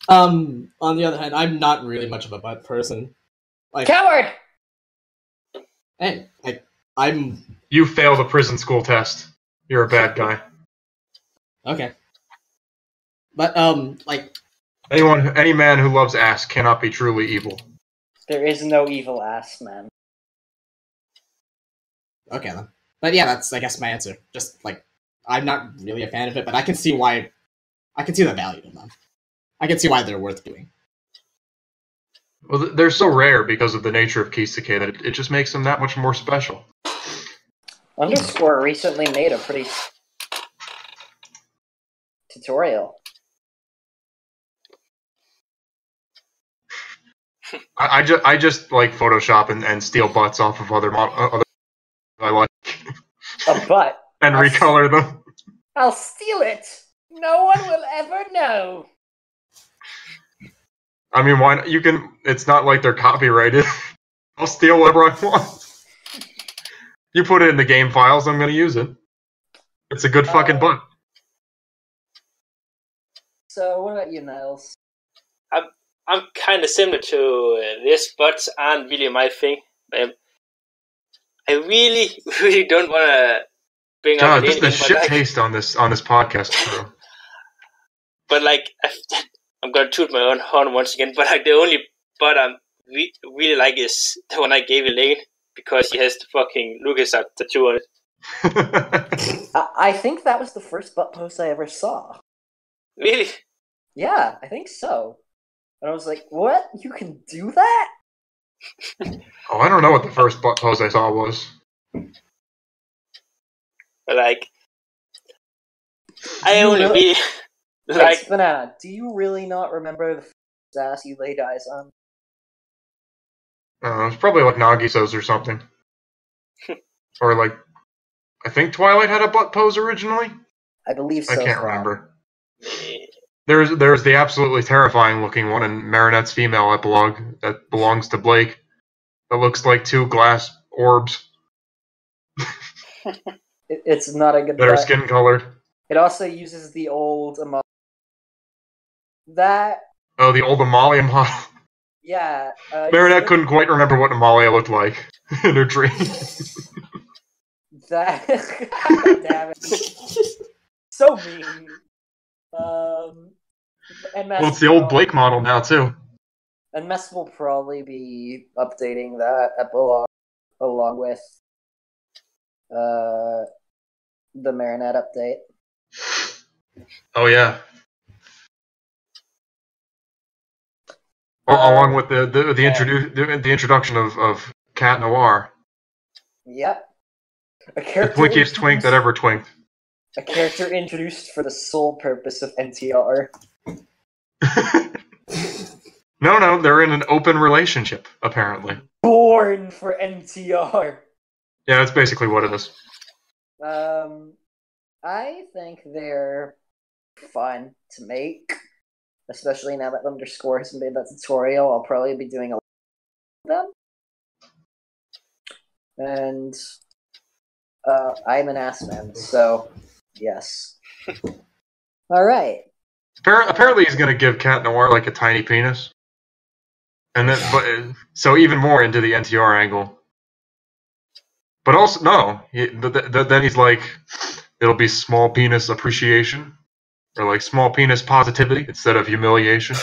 On the other hand, I'm not really much of a butt person. Like, Coward! hey, I'm You fail the prison school test. You're a bad guy. okay. But like, Any man who loves ass cannot be truly evil. There is no evil ass, man. okay then. But yeah, that's I guess my answer. Just like, I'm not really a fan of it, but I can see why. I can see the value in them. I can see why they're worth doing. Well, they're so rare because of the nature of Kisake that it just makes them that much more special. Underscore recently made a pretty tutorial. I just like Photoshop and steal butts off of other I like A butt. and recolor them. I'll steal it. No one will ever know. I mean, why not? You can? It's not like they're copyrighted. I'll steal whatever I want. You put it in the game files, I'm gonna use it. It's a good fucking butt. So, what about you, Niles? I'm kind of similar to this, butts aren't really my thing. I really, really don't want to bring God, up this is anything. the shit taste on this podcast crew. But like, I'm gonna toot my own horn once again. But like, the only butt I really like is the one I gave Elaine because she has the fucking LucasArts tattoo on it. I think that was the first butt post I ever saw. Really? Yeah, I think so. And I was like, what? You can do that? Oh, I don't know what the first butt pose I saw was. But like, I only really like. Spnanon, do you really not remember the first ass you laid eyes on? It's probably like Nagiso's or something. Or like, I think Twilight had a butt pose originally? I believe so. I can't remember. There's the absolutely terrifying looking one in Marinette's female epilogue that belongs to Blake. That looks like two glass orbs It's not a good that are butt. skin colored. It also uses the old that. Oh, the old Amalia model. Yeah. Marinette couldn't quite remember what Amalia looked like in her dream. That. Damn it. So mean. And Well, it's the old Blake model now, too. And Mess will probably be updating that epilogue along with the Marinette update. Oh, yeah. Along with the introduction of Cat Noir. Yep. The twinkiest twink that ever twinked. A character introduced for the sole purpose of NTR. No, they're in an open relationship, apparently. Born for NTR. Yeah, that's basically what it is. I think they're fun to make, especially now that Underscore has made that tutorial. I'll probably be doing a lot of them. And I'm an ass man, so yes. All right. Apparently, he's gonna give Cat Noir like a tiny penis, and then so even more into the NTR angle. But also no, then he's like, it'll be small penis appreciation, or like small penis positivity instead of humiliation.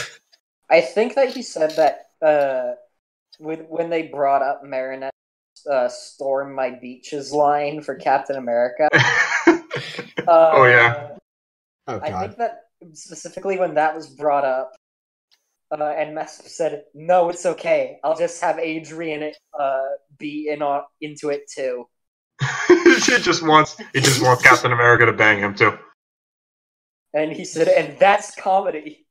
I think that he said that when they brought up Marinette's "Storm My Beaches" line for Captain America. Oh yeah. Oh I god. think that specifically when that was brought up, and Mesp said, "No, it's okay. I'll just have Adrian be into it too." He just wants Captain America to bang him too. And he said, "And that's comedy."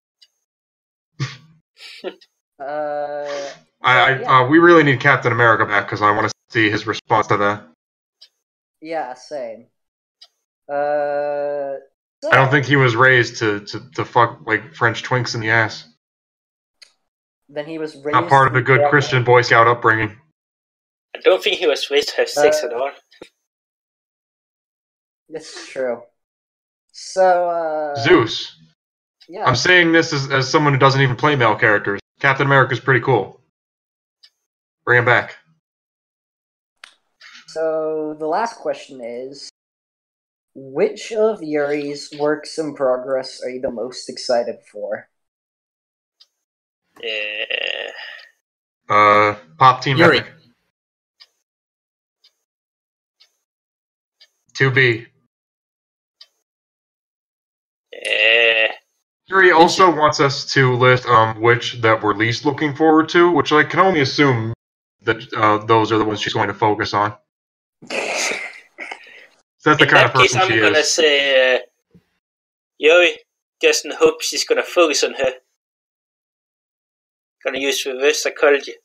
We really need Captain America back because I want to see his response to that. Yeah, same. I don't think he was raised to fuck like French twinks in the ass. Then he was raised Not part of a good Christian Boy Scout upbringing. I don't think he was raised to have sex at all. It's true. So, Zeus. yeah. I'm saying this as someone who doesn't even play male characters. Captain America's pretty cool. Bring him back. So the last question is, which of Yuri's works in progress are you the most excited for? Pop Team Yuri. Epic. 2B. Yuri also wants us to list which that we're least looking forward to, which I can only assume that those are the ones she's going to focus on. So that's the kind of person I'm she gonna is. say Yuri doesn't hope she's gonna focus on her. Gonna use reverse psychology.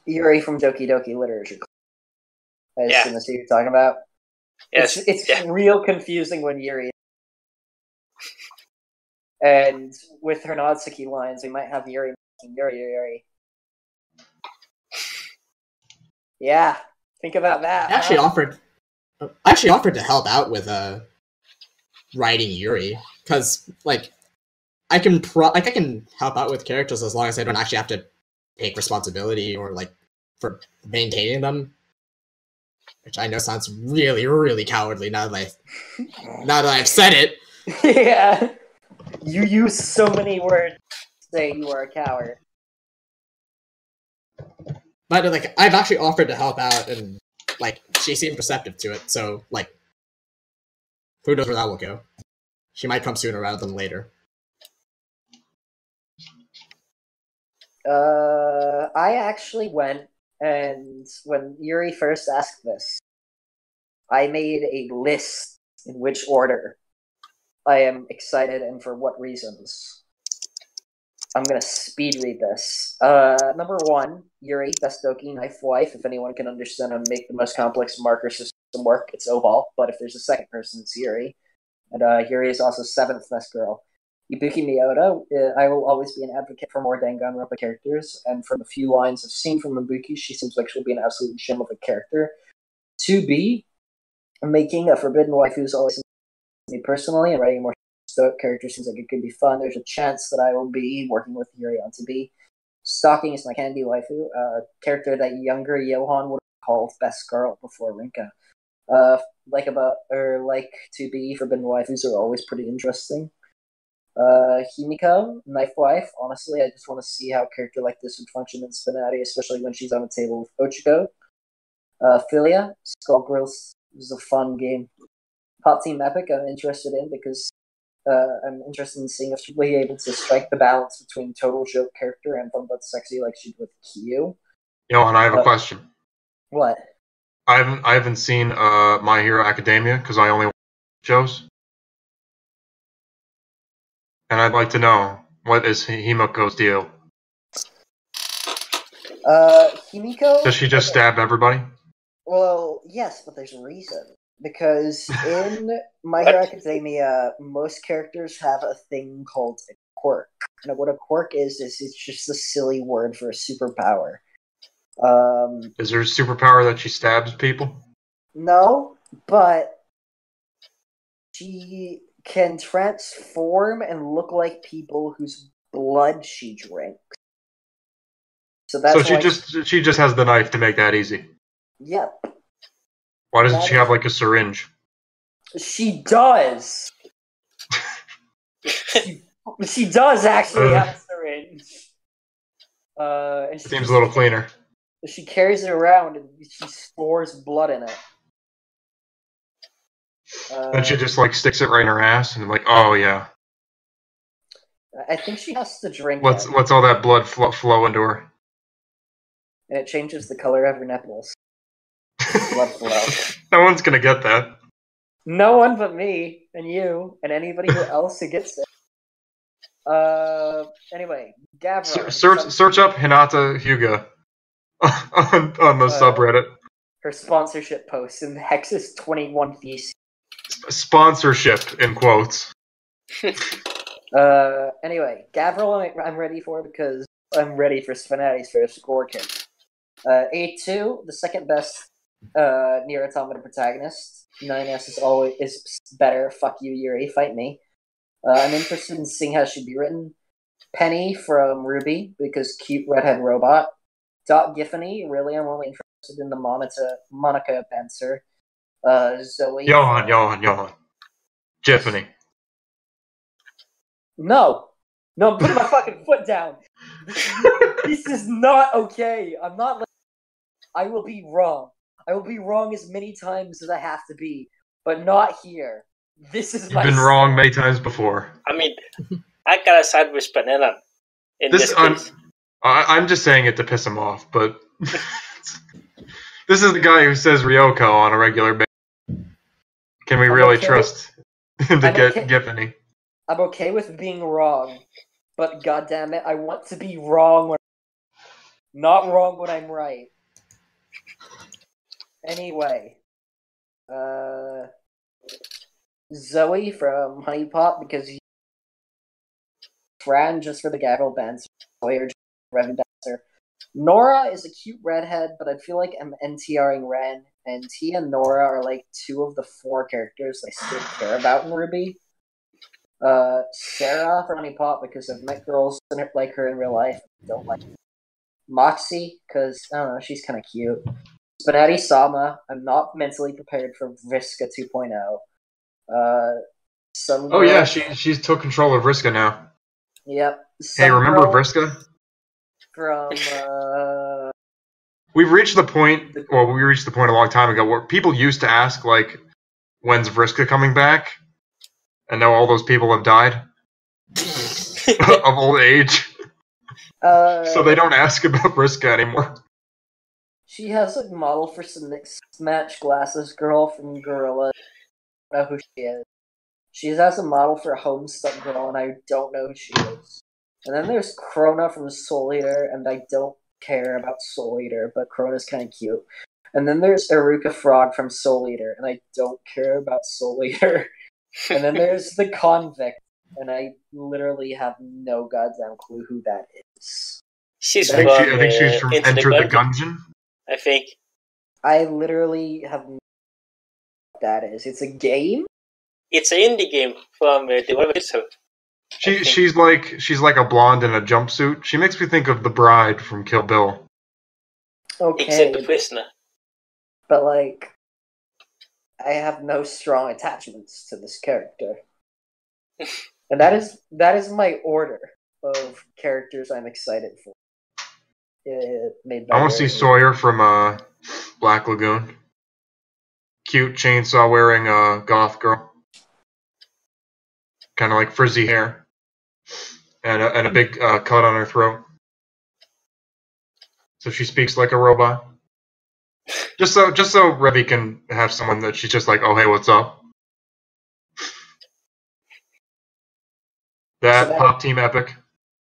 Yuri from Doki Doki Literature Club. I Yeah. assume that's what you're talking about. Yes. It's real confusing when Yuri. And with her Natsuki lines, we might have Yuri making Yuri. Yeah, think about that. I actually offered to help out with writing Yuri, because like I can help out with characters as long as I don't actually have to take responsibility or like for maintaining them, which I know sounds really, really cowardly now that I've said it. Yeah, you use so many words to say you are a coward. But like I've actually offered to help out, and like she seemed receptive to it. So like, who knows where that will go? She might come sooner rather than later. I actually went, and when Yuri first asked this, I made a list in which order I am excited and for what reasons. I'm gonna speed read this. Number 1, Yuri, Best Doki, Knife Wife. If anyone can understand and make the most complex marker system work, it's Obal. But if there's a second person, it's Yuri. And Yuri is also 7th best girl. Ibuki Miyota, I will always be an advocate for more Danganronpa characters, and from the few lines I've seen from Ibuki, she seems like she'll be an absolute gem of a character. 2B, making a forbidden waifu is always me personally, and writing more stoic characters seems like it could be fun. There's a chance that I will be working with Yuri on 2B. Stalking is my candy waifu, a character that younger Johan would have called best girl before Rinka. Like 2B, forbidden waifus are always pretty interesting. Himiko, Knife Wife. Honestly, I just want to see how a character like this would function in Spnanon, especially when she's on the table with Ochiko. Philia, Skullgirls is a fun game. Pop Team Epic, I'm interested in because I'm interested in seeing if she'll be able to strike the balance between total joke character and fun but sexy like she did with Kyu. Johan, I have a question. What? I haven't seen My Hero Academia because I only watch shows. And I'd like to know, what is Himiko's deal? Himiko? Does she just stab everybody? Well, yes, but there's a reason. Because in My Hero Academia, most characters have a thing called a quirk. And what a quirk is it's just a silly word for a superpower. Is there a superpower that she stabs people? No, but she can transform and look like people whose blood she drinks. So that's So why she just has the knife to make that easy. Yep. Why doesn't That she have is- like a syringe? She does. She does actually have a syringe. And she Seems a little cleaner. She carries it around and she stores blood in it. Then she just like sticks it right in her ass and like, oh yeah. I think she has to drink Let's it, all that blood flow into her. and it changes the color of her nipples. Blood flow. No one's gonna get that. No one but me and you and anybody else who gets it. Anyway, Gavron. Search up Hinata Hyuga on the subreddit. Her sponsorship post in Hexus 21 Thesis. Sponsorship in quotes. Anyway, Gavril I'm ready for because I'm ready for Spnati's first score kick. A2, the second best Nier Automata protagonist. 9S is better. Fuck you, Yuri. Fight me. I'm interested in seeing how it should be written. Penny from Ruby, because cute redhead robot. Dot Giffany, really, I'm only interested in the Monica Benser. Zoe. Johan. Giffany. No, I'm putting my fucking foot down. This is not okay. I will be wrong. I will be wrong as many times as I have to be, but not here. This is You've been wrong many times before. I mean, I gotta side with Spnanon in this case. I'm just saying it to piss him off, but this is the guy who says Ryoko on a regular basis. Can we really trust him to get Giffany? I'm okay with being wrong, but goddammit, I want to be wrong when not wrong when I'm right. Anyway, Zoe from Honey Pot, because Fran just for the Gavril Benz, Sawyer Revan Benzer. Nora is a cute redhead, but I feel like I'm NTRing Ren, and Tia and Nora are like two of the four characters I still care about in Ruby. Sarah from Honey Pot, because I've met girls like her in real life, don't like her. Moxie, because, I don't know, she's kind of cute. Spnati Sama, I'm not mentally prepared for Vriska 2.0. Oh yeah, she's took control of Vriska now. Yep. Hey, remember Vriska? From, we reached the point a long time ago where people used to ask, like, when's Vriska coming back? And now all those people have died. Of old age. So they don't ask about Vriska anymore. She has a model for some Smash Glasses girl from Gorilla. I don't know who she is. She has a model for a Homestuck girl, and I don't know who she is. And then there's Krona from Soul Eater, and I don't care about Soul Eater, but Krona's kind of cute. And then there's Eruka Frog from Soul Eater, and I don't care about Soul Eater. And then there's the Convict, and I literally have no goddamn clue who that is. I think she's from Enter the Gungeon. I think. I literally have no idea what that is. It's a game? It's an indie game from the itself. She's like a blonde in a jumpsuit. She makes me think of the bride from Kill Bill. Okay. Except the prisoner. But like, I have no strong attachments to this character. And that is my order of characters I'm excited for. I want to see Sawyer from Black Lagoon. Cute chainsaw wearing goth girl. Kind of like frizzy hair. And a big cut on her throat. So she speaks like a robot. Just so Revy can have someone that she's just like, oh hey, what's up? That Pop Team Epic.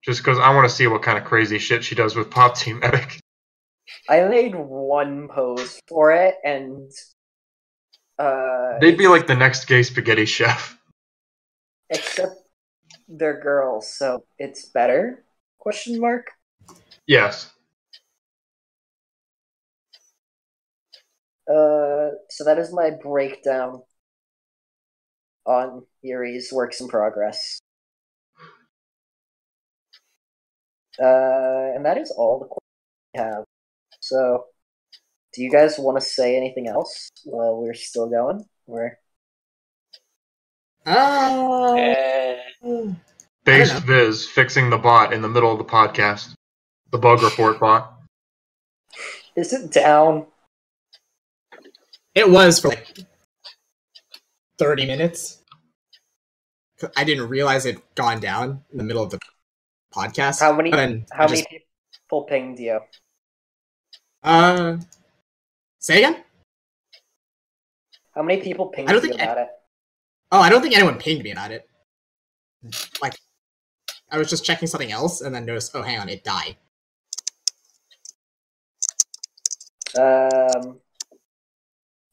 Just because I want to see what kind of crazy shit she does with Pop Team Epic. I made one pose for it, and they'd be like the next gay spaghetti chef. Except they're girls, so it's better? Question mark? Yes. So that is my breakdown on Yuri's works in progress. And that is all the questions we have. So, do you guys want to say anything else while we're still going? Based Viz fixing the bot in the middle of the podcast. The bug report bot. Is it down? It was for like 30 minutes. I didn't realize it had gone down in the middle of the podcast. How many people pinged you? Say again? How many people pinged you about it? Oh, I don't think anyone pinged me about it. Like, I was just checking something else and then noticed, oh, hang on, it died.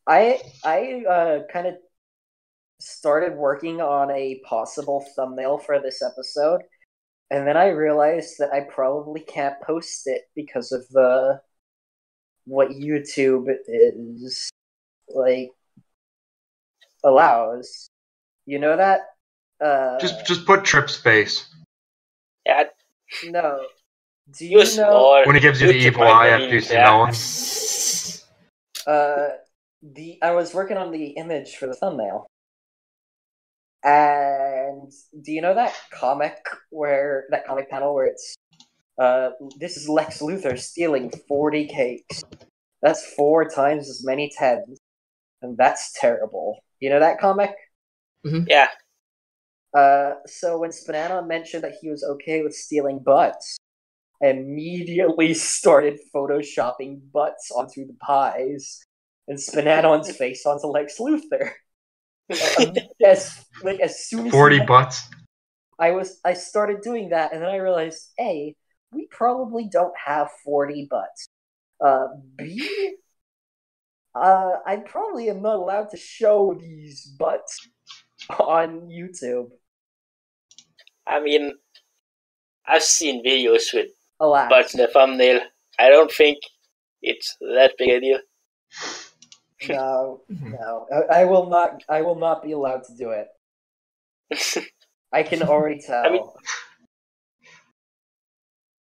I kind of started working on a possible thumbnail for this episode, and then I realized that I probably can't post it because of what YouTube is like allows. You know that? Just put Trip's face. Yeah. No. Do you know when he gives you the evil eye after you see Melon? I was working on the image for the thumbnail. And do you know that comic panel where it's this is Lex Luthor stealing 40 cakes. That's 4 times as many tens. And that's terrible. You know that comic? Mm-hmm. Yeah. So when Spnanon mentioned that he was okay with stealing butts, I immediately started photoshopping butts onto the pies and Spnanon's face onto Lex Luthor. as soon as 40 butts. I started doing that, and then I realized, A, we probably don't have 40 butts. B, I probably am not allowed to show these butts on YouTube. I mean, I've seen videos with Alas. butts in the thumbnail. I don't think it's that big a deal. No. I will not be allowed to do it. I can already tell. I mean,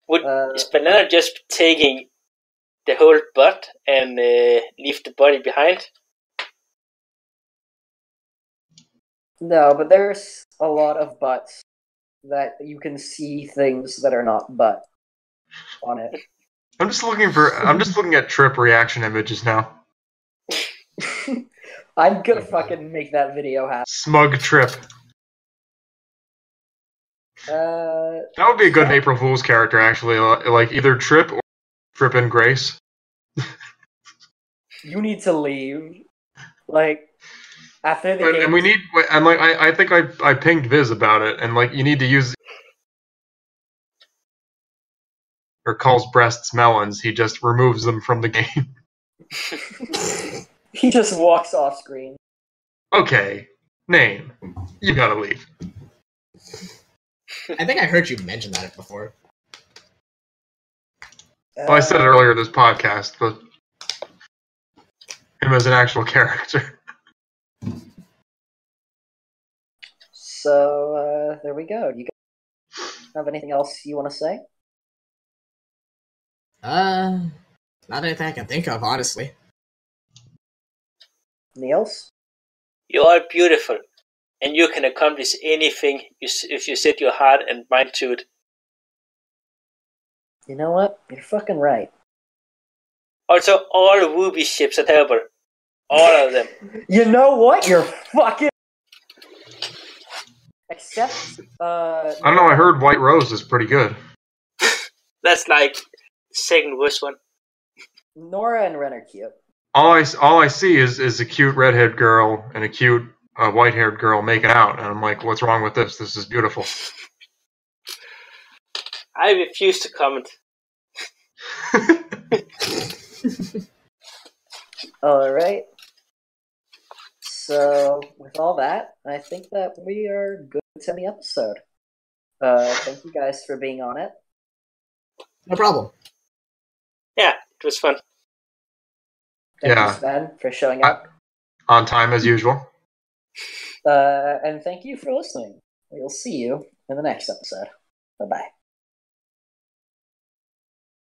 would Spnanon just be taking the whole butt and leave the body behind? No, but there's a lot of butts that you can see things that are not butt on it. I'm just looking at Trip reaction images now. I'm gonna fucking make that video happen. Smug Trip. That would be a good April Fool's character, actually. Like either Trip or Trip and Grace. You need to leave. Like after the game. And we need. And like I think I pinged Viz about it, and like you need to use. Or calls breasts melons. He just removes them from the game. He just walks off screen. Okay, name. You gotta leave. I think I heard you mention that before. Well, I said it earlier in this podcast, but him as an actual character. So, there we go. Do you guys have anything else you want to say? Not anything I can think of, honestly. Niels? You are beautiful, and you can accomplish anything if you set your heart and mind to it. You know what? You're fucking right. Also, all Ruby ships are terrible. All of them. You know what? You're fucking... Except, I don't know, I heard White Rose is pretty good. That's like the second worst one. Nora and Ren are cute. All I see is a cute redhead girl and a cute white-haired girl making out, and I'm like, what's wrong with this? This is beautiful. I refuse to comment. Alright. So, with all that, I think that we are good to end the episode. Thank you guys for being on it. No problem. Yeah, it was fun. Thank you, Sven, for showing up. On time as usual. And thank you for listening. We'll see you in the next episode. Bye bye.